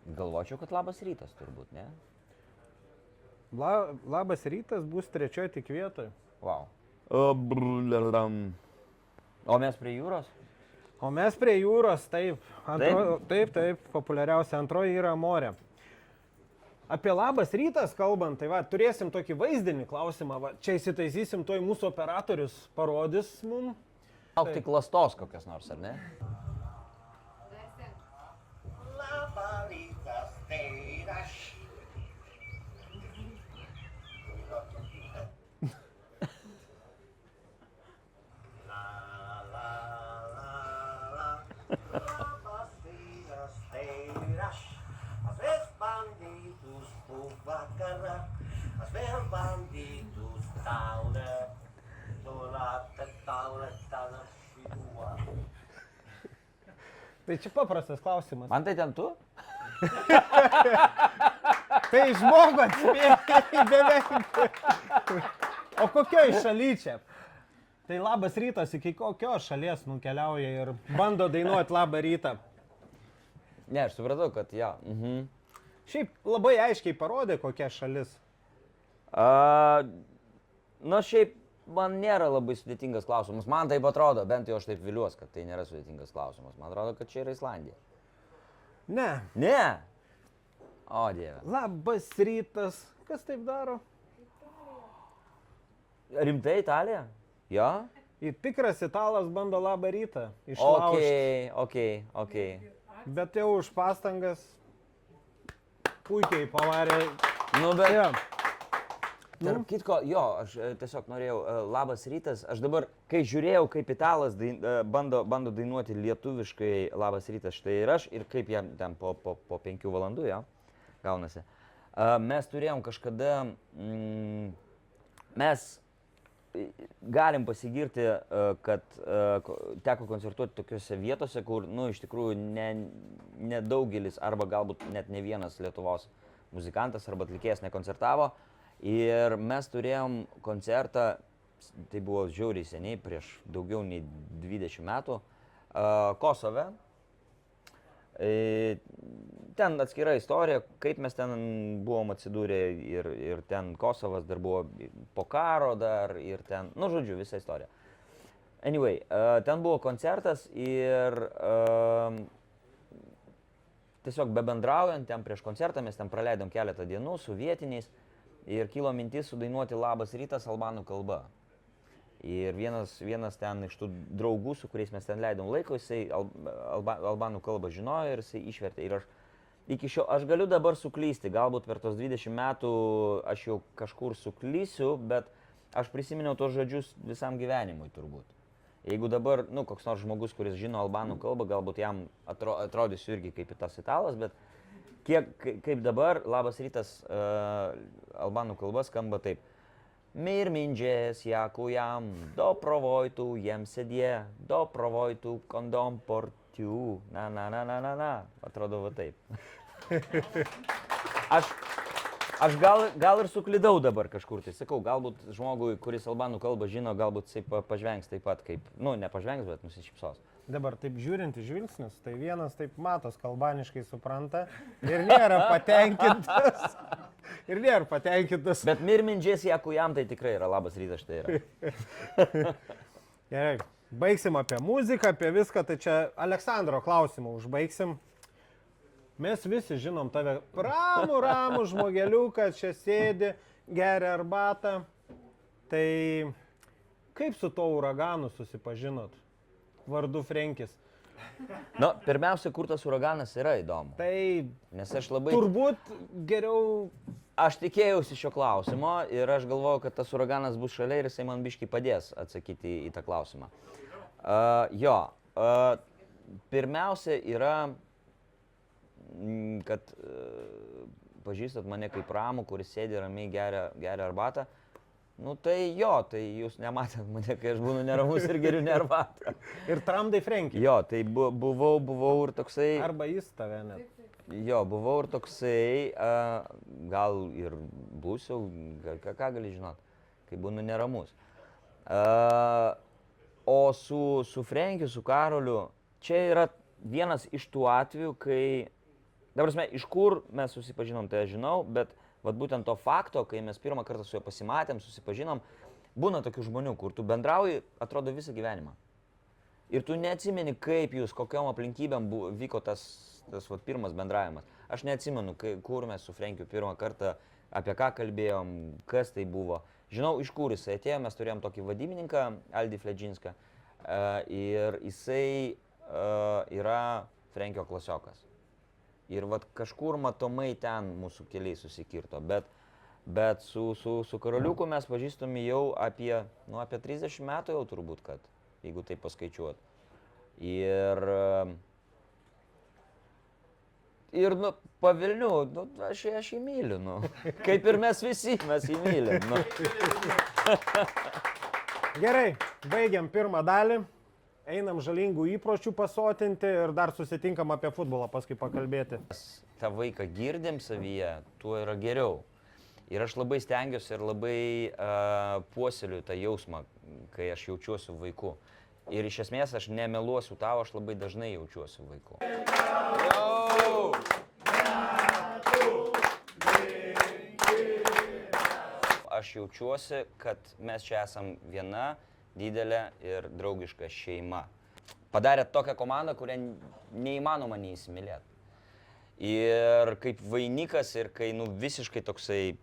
Galvočiau, kad labas rytas turbūt, ne? Labas rytas bus 3 tik vietoj. Wow. O mes prie jūros? O mes prie jūros, taip. Taip, populiariausia antroji yra Amorė. Apie labas rytas kalbant, tai va, turėsim tokį vaizdinį klausimą, va, čia įsitaisysim, toj mūsų operatorius parodys mums. Aukti klastos kokias nors, ar ne? Tai čia paprastas klausimas. Man tai ten tu? Tai žmogų atspėjai beveik. O kokioj šaly čia? Tai labas rytas, iki kokios šalies nukeliauja ir bando dainuoti labą rytą. Ne, aš supratau, kad jo. Šiaip labai aiškiai parodė, kokia šalis. Na šiaip man nėra labai sudėtingas klausimas. Man taip atrodo, bent jau aš taip viliuos, kad tai nėra sudėtingas klausimas. Man atrodo, kad čia yra Islandija. Ne. Ne? O Dieve. Labas rytas. Kas taip daro? Rimtai Italija? Jo? Į tikras italas bando labą rytą išlaužti. Okei. Bet jau už pastangas puikiai pavarė. Nu, bet... Ja. Tarp kitko, jo, aš tiesiog norėjau, labas rytas. Aš dabar, kai žiūrėjau, kaip italas bando dainuoti lietuviškai labas rytas, štai ir aš, ir kaip jam ten po 5 valandų, jo, gaunasi. Mes turėjom kažkada, mes galim pasigirti, kad teko koncertuoti tokiuose vietose, kur, nu, iš tikrųjų nedaugelis arba galbūt net ne vienas Lietuvos muzikantas arba atlikėjas nekoncertavo. Ir mes turėjom koncertą, tai buvo žiauriai seniai, prieš daugiau nei 20 metų, Kosove. Ten atskira istorija, kaip mes ten buvom atsidūrę ir ten Kosovas dar buvo po karo dar ir ten, nu žodžiu, visa istorija. Anyway, ten buvo koncertas ir tiesiog bebendraujant ten prieš koncertą mes ten praleidom keletą dienų su vietiniais. Ir kilo mintis sudainuoti labas rytas albanų kalba. Ir vienas ten iš tų draugų, su kuriais mes ten leidom laiko, jisai albanų kalbą žinojo ir jisai išvertė. Ir aš galiu dabar suklysti, galbūt per tos 20 metų aš jau kažkur suklysiu, bet aš prisiminiau tos žodžius visam gyvenimui turbūt. Jeigu dabar, nu, koks nors žmogus, kuris žino albanų kalbą, galbūt jam atrodysiu irgi kaip tas italas, bet kaip dabar, labas rytas albanų kalba skamba taip. Mirminđes jakujam, doprovojtu jem sedie, doprovojtu kondom portiu, na. Atrodo va taip. Aš gal ir suklydau dabar kažkur, tai sakau, galbūt žmogui, kuris albanų kalbą žino, galbūt jisai pažvengs taip pat kaip, nu, nepažvengs, bet nusišypsos. Dabar taip žiūrint į žvilgsnius, tai vienas taip matos kalbaniškai supranta ir nėra patenkintas. Bet mirminđes jakujam tai tikrai yra labas rytas, tai yra. Gerai, baigsim apie muziką, apie viską, tai čia Aleksandro klausimą užbaigsim. Mes visi žinom tave ramų žmogeliuką, čia sėdi, geria arbatą. Tai kaip su to uraganu susipažinot? Vardu Frenkis. Na, pirmiausia, kur tas uraganas yra įdomu. Tai nes aš labai... Turbūt geriau... Aš tikėjausi šio klausimo ir aš galvojau, kad tas uraganas bus šalia ir jisai man biškį padės atsakyti į tą klausimą. Pirmiausia yra, kad pažįstat mane kaip ramų, kuris sėdi ramiai geria arbatą, nu tai jo, tai jūs nematėt mane, kai aš būnu neramus ir geriu ne arbatą. Ir tramdai Frenkį. Jo, tai buvau ir toksai... Arba jis tave net. Jo, buvau ir toksai, gal ir būsiu, ką gali žinot, kai būnu neramus. O su Frenkiu, su Karoliu, čia yra vienas iš tų atvejų, kai, dabar prasme, iš kur mes susipažinom, tai aš žinau, bet vat būtent to fakto, kai mes pirmą kartą su juo pasimatėm, susipažinom, būna tokių žmonių, kur tu bendrauji, atrodo, visą gyvenimą. Ir tu neatsimeni, kaip jūs, kokiom aplinkybėm vyko tas vat pirmas bendravimas. Aš neatsimenu, kur mes su Frenkiu pirmą kartą, apie ką kalbėjom, kas tai buvo. Žinau, iš kur jisai atėjo, mes turėjom tokį vadybininką, Aldį Fledžinską, ir jisai yra Frenkio klasiokas. Ir vat kažkur matomai ten mūsų keliai susikirto, bet su Karoliuku mes pažįstami jau apie 30 metų jau turbūt, kad, jeigu tai paskaičiuot. Ir nu, pavilnių, nu, aš jį myliu, nu. Kaip ir mes visi, mes jį mylim, nu. Gerai, baigiam pirmą dalį. Einam žalingų įpročių pasotinti ir dar susitinkam apie futbolą paskui pakalbėti. Ta vaiką girdim savyje, tuo yra geriau. Ir aš labai stengiuosi ir labai puoseliu tą jausmą, kai aš jaučiuosi vaiku. Ir iš esmės aš nemeluosiu tau, aš labai dažnai jaučiuosi vaiku. Aš jaučiuosi, kad mes čia esam viena didelė ir draugiška šeima. Padarė tokią komandą, kurią neįmanoma neįsimylėti. Ir kaip vainikas ir kai visiškai toksai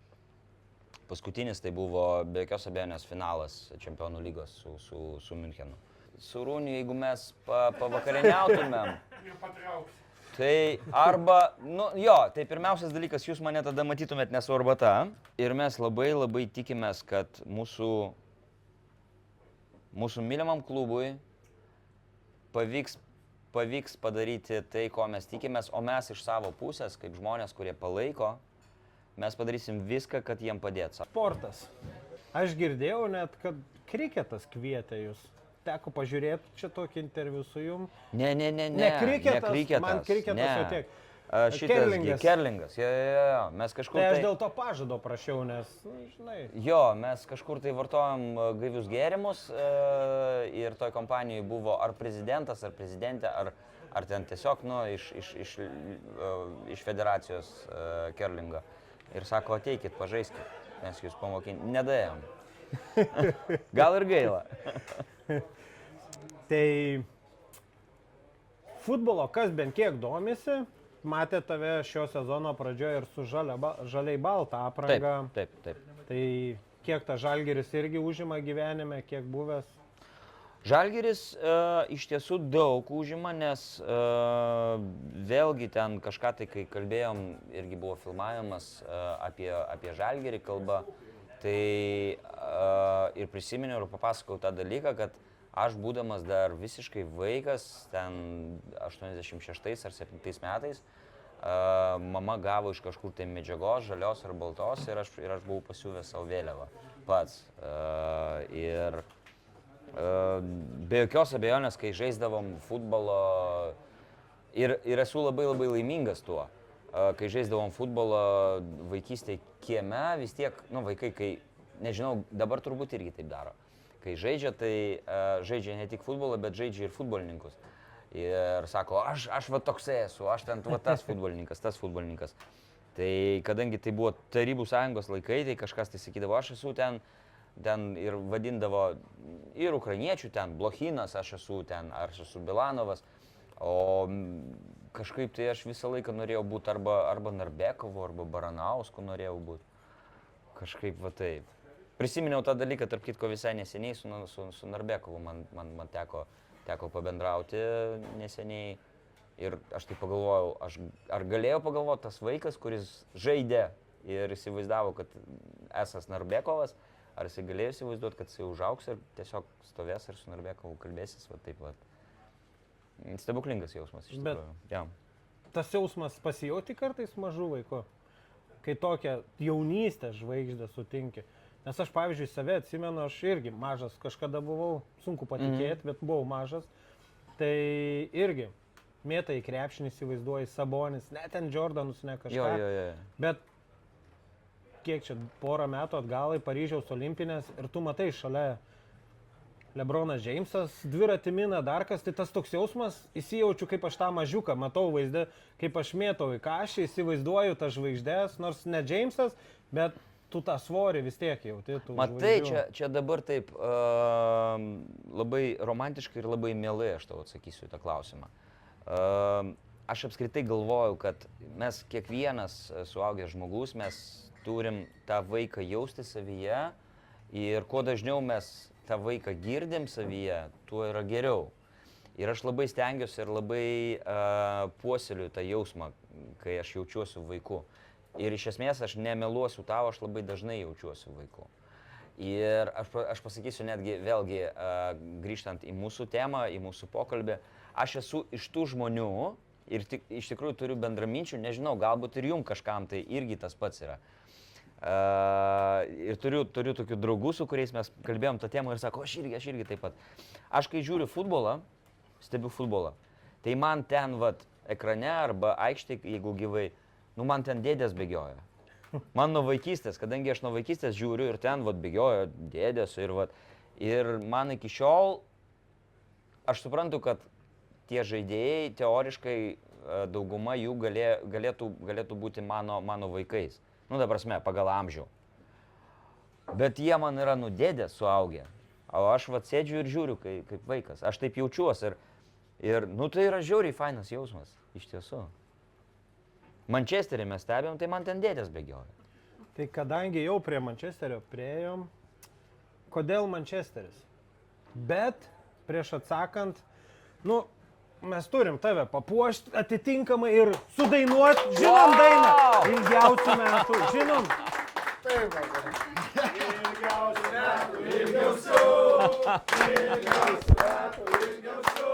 paskutinis, tai buvo be jokios abejonės finalas Čempionų lygos su Münchenu. Su Rūniu, jeigu mes pavakarieniautumėm, tai arba, nu jo, tai pirmiausias dalykas, jūs mane tada matytumėt ne su arbata. Ir mes labai tikimės, kad mūsų mylimam klubui pavyks padaryti tai, ko mes tikimės, o mes iš savo pusės, kaip žmonės, kurie palaiko, mes padarysim viską, kad jiem padėt. Sportas. Aš girdėjau net, kad kriketas kvietė jūs. Teko pažiūrėti čia tokį interviu su jum. Ne kriketas, man kriketas jau tiek. Kerlingas, jo, mes kažkur tai... aš dėl to pažado prašiau, nes, žinai... Jo, mes kažkur tai vartojom gaivius gėrimus ir toj kompanijai buvo ar prezidentas, ar prezidentė, ar ten tiesiog, iš federacijos kerlingo. Ir sako, ateikit, pažaiskit, mes jūs pamokinti. Nedaėjom. Gal ir gaila. Tai futbolo, kas bent kiek domisi, matė tave šio sezono pradžioje ir su žaliai baltą aprangą. Taip. Tai kiek ta Žalgiris irgi užima gyvenime, kiek buvęs? Žalgiris iš tiesų daug užima, nes vėlgi ten kažką tai, kai kalbėjom, irgi buvo filmavimas apie Žalgirį kalbą, tai ir prisiminiau ir papasakau tą dalyką, kad aš būdamas dar visiškai vaikas, ten 86 ar 7 metais, mama gavo iš kažkur tai medžiagos, žalios ar baltos, ir aš buvau pasiuvęs savo vėliavą pats. Ir be jokios abejonės, kai žaisdavom futbolo, ir esu labai laimingas tuo, kai žaisdavom futbolą vaikystėje kieme, vis tiek, vaikai, kai, nežinau, dabar turbūt irgi taip daro. Kai žaidžia, tai žaidžia ne tik futbolą, bet žaidžia ir futbolininkus. Ir sako, aš va toksai esu, aš ten tas futbolininkas. Tai kadangi tai buvo Tarybų sąjungos laikai, tai kažkas tai sakydavo, aš esu ten ir vadindavo ir ukrainiečių ten, Blochinas, aš esu ten, aš esu Bilanovas. O kažkaip tai aš visą laiką norėjau būti arba Narbekovu, arba Baranausku norėjau būti. Kažkaip va taip. Prisiminiau tą dalyką, tarp kitko visai neseniai su Narbekovu, man teko pabendrauti neseniai ir aš tai pagalvojau, ar galėjau pagalvoti tas vaikas, kuris žaidė ir įsivaizdavo, kad esas Narbekovas, ar jisai galėjo įsivaizduoti, kad jisai užaugs ir tiesiog stovės ir su Narbekovu kalbėsis, va taip va. Stebuklingas jausmas iš tikrųjų. Tas jausmas pasijauti kartais mažų vaikų? kai tokią jaunystę žvaigždę sutinki. Nes aš, pavyzdžiui, save atsimenu, aš irgi mažas kažkada buvau, sunku patikėti, bet buvau mažas. Tai irgi mėtai į krepšinį įsivaizduoji Sabonis, ne ten Jordanus, ne kažką. Jo. Bet kiek čia, porą metų atgal į Paryžiaus olimpinės ir tu matai šalia Lebronas Džeimsas, dviratį mina dar kas, tai tas toks jausmas, įsijaučiu kaip aš tą mažiuką, matau vaizdą, kaip aš mėtau į kažį, įsivaizduoju tą žvaigždės, nors ne Džeimsas, bet tu tą svorį vis tiek jauti. Matai, čia dabar taip labai romantiškai ir labai mielai aš tau atsakysiu į tą klausimą. Aš apskritai galvoju, kad mes kiekvienas suaugęs žmogus, mes turim tą vaiką jausti savyje ir kuo dažniau mes tą vaiką girdim savyje, tuo yra geriau. Ir aš labai stengiuosi ir labai puoseliu tą jausmą, kai aš jaučiuosi vaiku. Ir iš esmės aš nemeluosiu tau, aš labai dažnai jaučiuosi vaiku. Ir aš pasakysiu netgi, vėlgi, grįžtant į mūsų temą, į mūsų pokalbį, aš esu iš tų žmonių ir iš tikrųjų turiu bendraminčių, nežinau, galbūt ir jum kažkam tai irgi tas pats yra. Ir turiu tokių draugų, su kuriais mes kalbėjom tą temą ir sako, aš irgi taip pat. Aš kai žiūriu futbolą, stebiu futbolą, tai man ten ekrane arba aikštėje, jeigu gyvai, man ten dėdės bėgioja. Man nuo vaikystės, kadangi aš nuo vaikystės žiūriu ir ten bėgioja dėdės ir man iki šiol, aš suprantu, kad tie žaidėjai teoriškai dauguma jų galėtų būti mano vaikais. Ta prasme, pagal amžių. Bet jie man yra dėdės suaugę. O aš sėdžiu ir žiūriu kaip vaikas. Aš taip jaučiuosi ir tai yra žiauriai fainas jausmas, iš tiesų. Mančesterį mes stebėjom, tai man ten dėdės bėgioja. Tai kadangi jau prie Mančesterio priejom, kodėl Mančesteris? Bet prieš atsakant, mes turim tave papuošti atitinkamai ir sudainuoti, žinom dainą, ilgiausių metų, žinom. Taip, ilgiausių metų, ilgiausių metų, ilgiausių.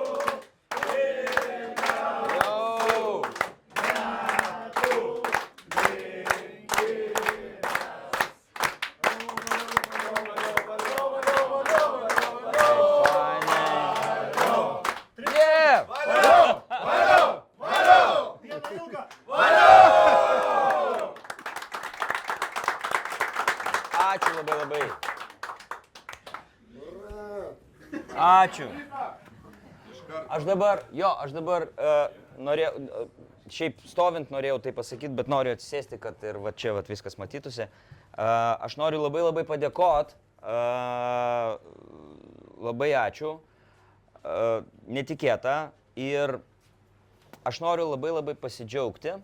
Ačiū labai. Ačiū. Aš dabar norėjau, šiaip stovint norėjau tai pasakyti, bet noriu atsisėsti, kad ir čia viskas matytųsi. Aš noriu labai padėkot, labai ačiū, netikėta ir aš noriu labai pasidžiaugti,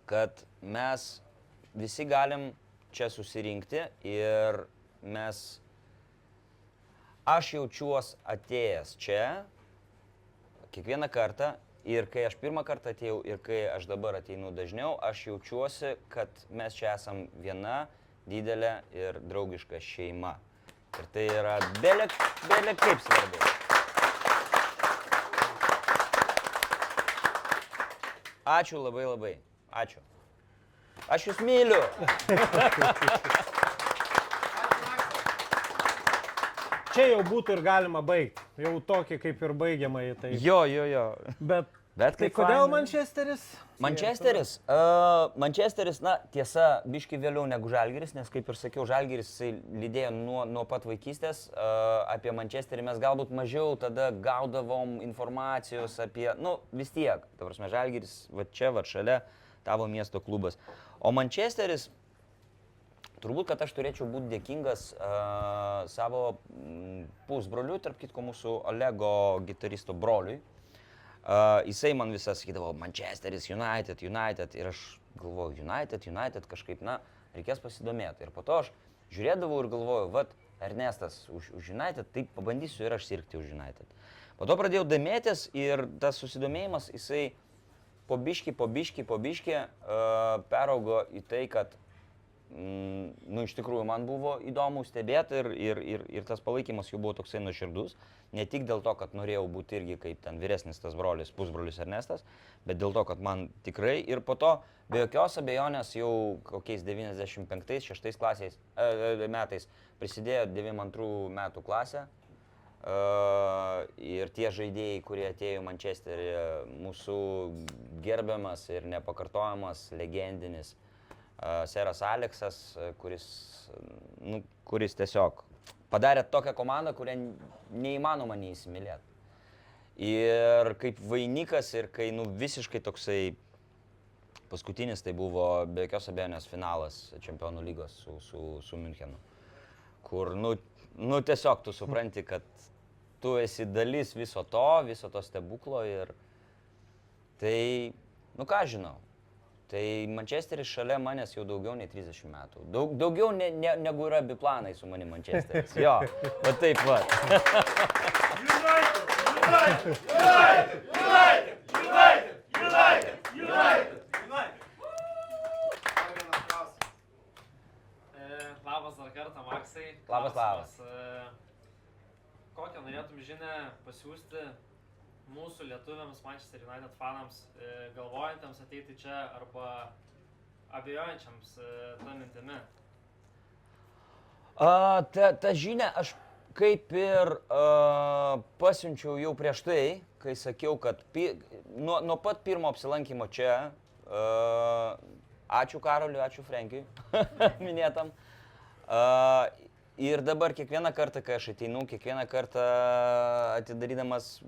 kad mes visi galim čia susirinkti ir aš jaučiuosi atėjęs čia kiekvieną kartą ir kai aš pirmą kartą atėjau ir kai aš dabar ateinu dažniau, aš jaučiuosi, kad mes čia esam viena didelė ir draugiška šeima. Ir tai yra bele kaip svarbu. Ačiū labai. Ačiū. Aš jūs myliu. Čia jau būtų ir galima baigti. Jau tokį kaip ir baigiamai. Tai... Jo. Bet tai kodėl Mančesteris? Mančesteris, tiesa, biški vėliau negu Žalgiris, nes kaip ir sakiau, Žalgiris lydėjo nuo pat vaikystės. Apie Mančesterį mes galbūt mažiau tada gaudavom informacijos apie, vis tiek. Ta prasme, Žalgiris čia, šalia, tavo miesto klubas. O Mančesteris, turbūt, kad aš turėčiau būti dėkingas savo pusbroliui, tarp kitko mūsų Olego gitaristo broliui. Jisai man visą sakydavo, Mančesteris, United, ir aš galvoju, United kažkaip, reikės pasidomėti. Ir po to aš žiūrėdavau ir galvoju, Ernestas už United, tai pabandysiu ir aš sirgti už United. Po to pradėjau domėtis ir tas susidomėjimas, jisai po biškį peraugo į tai, kad nu, iš tikrųjų man buvo įdomu stebėti ir tas palaikymas jų buvo toksai nuoširdus. Ne tik dėl to, kad norėjau būti irgi kaip ten vyresnis tas brolis, pusbrolis Ernestas, bet dėl to, kad man tikrai ir po to, be jokios abejonės, jau kokiais 95-6 metais prisidėjo 92 metų klasė. Ir tie žaidėjai, kurie atėjo į Mančesterį, mūsų gerbiamas ir nepakartojamas, legendinis seras Aleksas, kuris tiesiog padarė tokią komandą, kurią neįmanoma neįsimylėti. Ir kaip vainikas ir kai visiškai toksai paskutinis, tai buvo be jokios abejonės finalas Čempionų lygos su Münchenu, kur tiesiog tu supranti, kad tu esi dalis viso to stebuklo ir tai, ką žinau, tai Mančesteris šalia manęs jau daugiau nei 30 metų. Daugiau negu yra biplanai su manim Mančesteris. Jo, va taip va. Labas dar kartą, Maksai. Labas. Kokią norėtum žinią pasiūsti mūsų lietuviams, Manchester United fanams, galvojantiems ateiti čia arba abejojančiams tą mintimi? Ta žinia aš kaip ir pasiunčiau jau prieš tai, kai sakiau, kad nuo pat pirmo apsilankimo čia, ačiū Karoliui, ačiū Frenkiui, minėtam. Ir dabar kiekvieną kartą, kai aš ateinu, kiekvieną kartą atidarydamas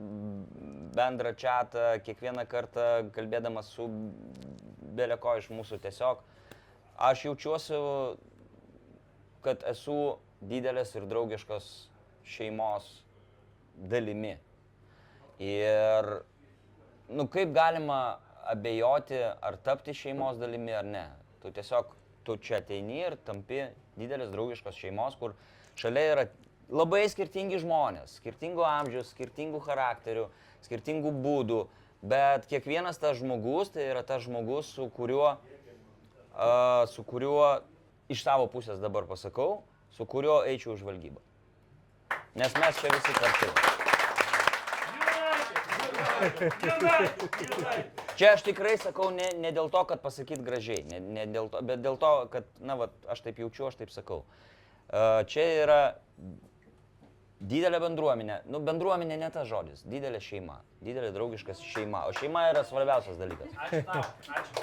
bendrą chatą, kiekvieną kartą kalbėdamas su beleko iš mūsų tiesiog, aš jaučiuosi, kad esu didelės ir draugiškos šeimos dalimi. Ir, kaip galima abejoti, ar tapti šeimos dalimi ar ne. Tu čia ateini ir tampi didelės draugiškos šeimos, kur šalia yra labai skirtingi žmonės, skirtingų amžiaus, skirtingų charakterių, skirtingų būdų, bet kiekvienas tas žmogus, tai yra tas žmogus, su kuriuo iš savo pusės dabar pasakau, su kuriuo eičiau už žvalgybą. Nes mes čia visi kartu. Čia aš tikrai sakau ne dėl to, kad pasakyt gražiai, bet dėl to, kad, aš taip jaučiu, aš taip sakau. Čia yra didelė bendruomenė, bendruomenė ne tas žodis, didelė šeima, didelė draugiška šeima, o šeima yra svarbiausias dalykas. Ačiū tau, ačiū.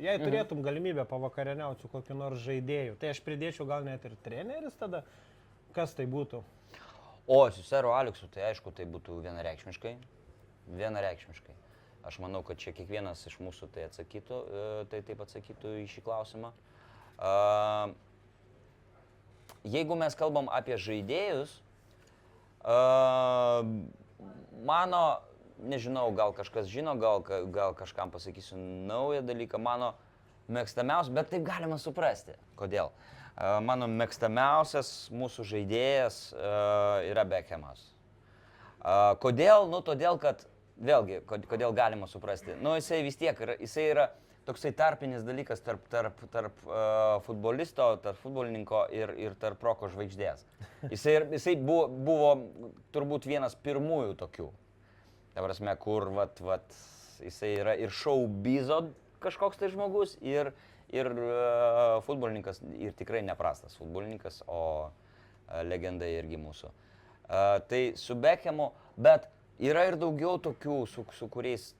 Jei turėtum galimybę pavakarieniauti su kokiu nors žaidėju, tai aš pridėčiau gal net ir treneris tada, kas tai būtų? O, su seru Aleksu, tai aišku, tai būtų vienareikšmiškai. Aš manau, kad čia kiekvienas iš mūsų tai taip atsakytų į šį klausimą. Jeigu mes kalbam apie žaidėjus, mano, nežinau, gal kažkas žino, gal kažkam pasakysiu naują dalyką, mano mėgstamiausias, bet taip galima suprasti, kodėl. Mano mėgstamiausias mūsų žaidėjas yra Beckhamas. Kodėl? Todėl, kad, vėlgi, kodėl galima suprasti. Jisai vis tiek yra toksai tarpinis dalykas tarp futbolisto, tarp futbolininko ir tarp roko žvaigždės. Jisai buvo turbūt vienas pirmųjų tokių. Ta prasme, kur jisai yra ir showbizo kažkoks tai žmogus ir futbolininkas, ir tikrai neprastas futbolininkas, o legenda irgi mūsų. Tai su Beckhamu, bet yra ir daugiau tokių, su kuriais,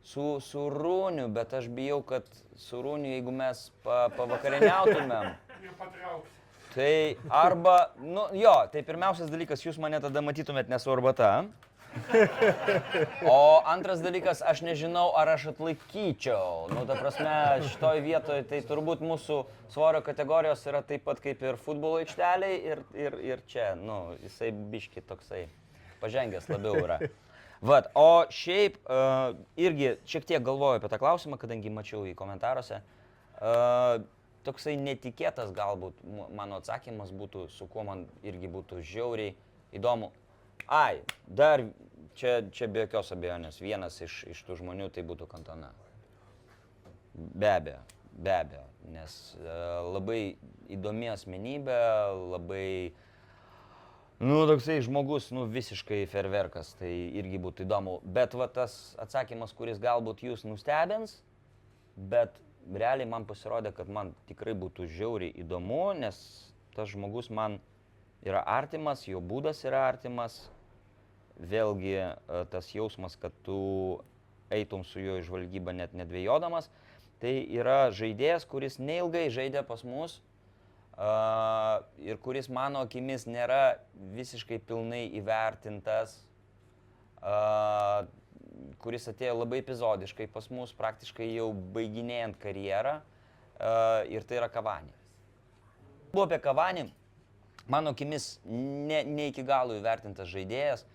su Rūniu, bet aš bijau, kad su Rūniu, jeigu mes pavakarieniautumėm, tai arba, tai pirmiausias dalykas, jūs mane tada matytumėt ne su arbata. O antras dalykas, aš nežinau, ar aš atlaikyčiau. Ta prasme, šitoj vietoje tai turbūt mūsų svorio kategorijos yra taip pat kaip ir futbolo aikšteliai ir čia, jisai biški toksai pažengęs labiau yra. O šiaip irgi šiek tiek galvoju apie tą klausimą, kadangi mačiau į komentaruose. Toksai netikėtas galbūt mano atsakymas būtų, su kuo man irgi būtų žiauriai įdomu. Dar čia be jokios abejonės vienas iš tų žmonių tai būtų Kantona. Be abejo. be abejo, nes labai įdomi asmenybė, labai, toksai žmogus, visiškai ferverkas, tai irgi būtų įdomu. Bet va tas atsakymas, kuris galbūt jūs nustebins, bet realiai man pasirodė, kad man tikrai būtų žiauriai įdomu, nes tas žmogus man yra artimas, jo būdas yra artimas. Vėlgi tas jausmas, kad tu eitum su juo į žvalgybą net nedvėjodamas. Tai yra žaidėjas, kuris neilgai žaidė pas mus ir kuris mano akimis nėra visiškai pilnai įvertintas, kuris atėjo labai epizodiškai pas mus, praktiškai jau baiginėjant karjerą, ir tai yra Cavani. Buvo apie Cavani, mano akimis ne iki galo įvertintas žaidėjas,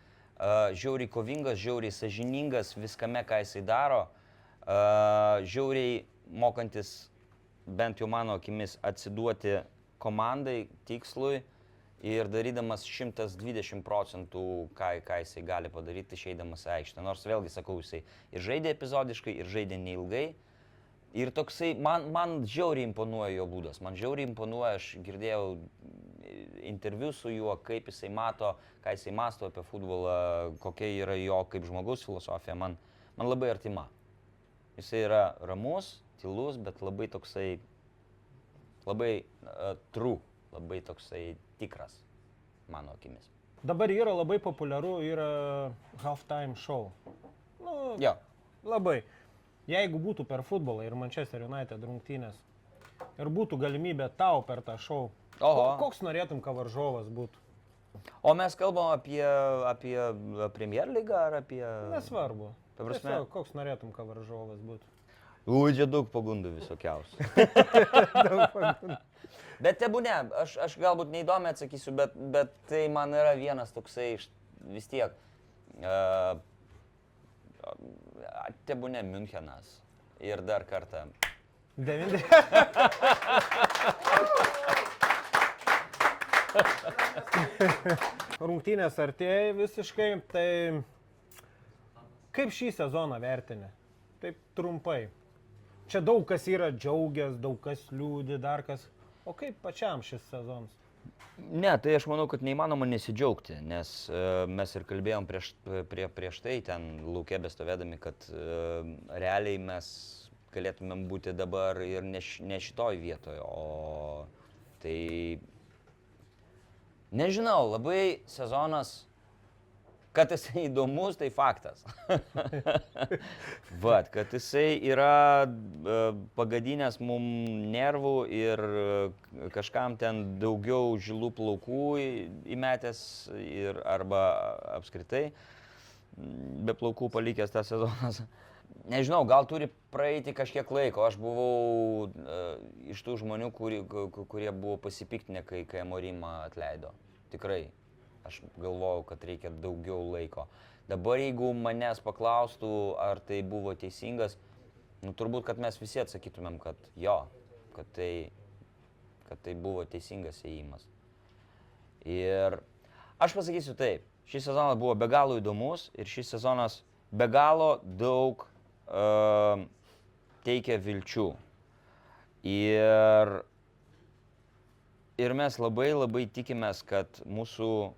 žiauriai kovingas, žiauriai sąžiningas viskame, ką jisai daro, žiauriai mokantis, bent jau mano akimis, atsiduoti komandai, tikslui ir darydamas 120%, ką jisai gali padaryti, išeidamas į aikštę. Nors vėlgi sakau, jisai ir žaidė epizodiškai, ir žaidė neilgai. Ir toksai, man žiauriai imponuoja jo būdas, man žiauriai imponuoja, aš girdėjau interviu su juo, kaip jisai mato, ką jisai masto apie futbolą, kokia yra jo kaip žmogaus filosofija, man labai artima. Jisai yra ramus, tylus, bet labai toksai, labai true, labai toksai tikras, mano akimis. Dabar yra labai populiaru, yra halftime show. Jo. Labai. Jeigu būtų per futbolą ir Manchester United rungtynės ir būtų galimybė tau per tą šou, koks norėtum, kad varžovas būtų? O mes kalbam apie Premier lygą ar apie... Nesvarbu. Ta prasme... Tiesiog, koks norėtum, kad varžovas būtų? Čia daug pagundų visokiausių. Bet tebūne, aš galbūt neįdomiai atsakysiu, bet tai man yra vienas toksai vis tiek. Tebūne Münchenas. Ir dar kartą. Rungtynės artėja visiškai, tai kaip šį sezoną vertini? Taip trumpai. Čia daug kas yra džiaugias, daug kas liūdi, dar kas. O kaip pačiam šis sezonas? Ne, tai aš manau, kad neįmanoma nesidžiaugti, nes mes ir kalbėjom prieš tai ten lauke bestovėdami, kad realiai mes galėtumėm būti dabar ir ne šitoj vietoje, o tai nežinau, labai sezonas, kad jisai įdomus, tai faktas. Vat, kad jisai yra pagadinęs mum nervų ir kažkam ten daugiau žilų plaukų įmetęs ir arba apskritai be plaukų palikęs tą sezonas. Nežinau, gal turi praeiti kažkiek laiko. Aš buvau iš tų žmonių, kurie buvo pasipiktinę, kai Amorimą atleido. Tikrai. Aš galvojau, kad reikia daugiau laiko. Dabar jeigu manęs paklaustų, ar tai buvo teisingas, turbūt, kad mes visi atsakytumėm, kad jo, kad tai buvo teisingas ėjimas. Ir aš pasakysiu taip, šis sezonas buvo be galo įdomus ir šis sezonas be galo daug teikia vilčių. Ir mes labai tikimės, kad mūsų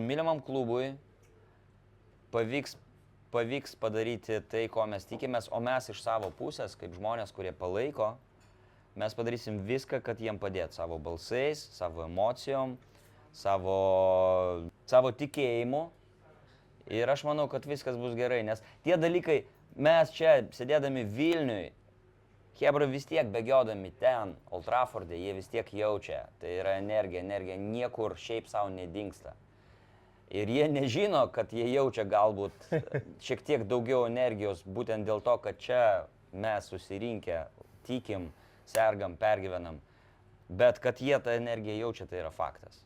mylimam klubui pavyks padaryti tai, ko mes tikimės, o mes iš savo pusės, kaip žmonės, kurie palaiko, mes padarysim viską, kad jiem padėt savo balsais, savo emocijom, savo tikėjimu. Ir aš manau, kad viskas bus gerai, nes tie dalykai, mes čia sėdėdami Vilniui, chebra vis tiek bėgiodami ten, Old Trafforde, jie vis tiek jaučia. Tai yra energija niekur šiaip savo nedingsta. Ir jie nežino, kad jie jaučia galbūt šiek tiek daugiau energijos, būtent dėl to, kad čia mes susirinkę, tikim, sergam, pergyvenam. Bet kad jie tą energiją jaučia, tai yra faktas.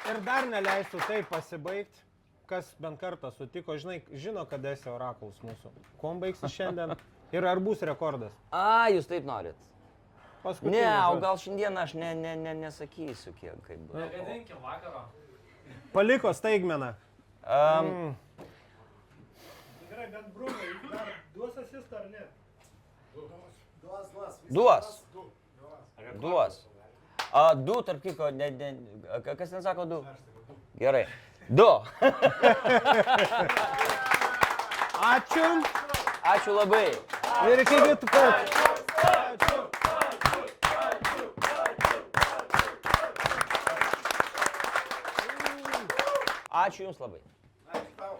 Ir dar neleisiu tai pasibaigti, kas bent kartą sutiko, žino, kad esi orakulas mūsų. Kuom baigsi šiandien ir ar bus rekordas? Jūs taip norit? Ne, o gal šiandien aš nesakysiu, kaip bus. Negadinkim vakaro. Paliko staigmeną. Gerai, bet Brunai, dar duos asistą ar ne? Duos. Duos. Du, tarp kiko, kas ten sako du? Gerai. Du. Ačiū Ačiū labai. ir iki kitų kartų. Ačiū Jums labai. Ačiū tau.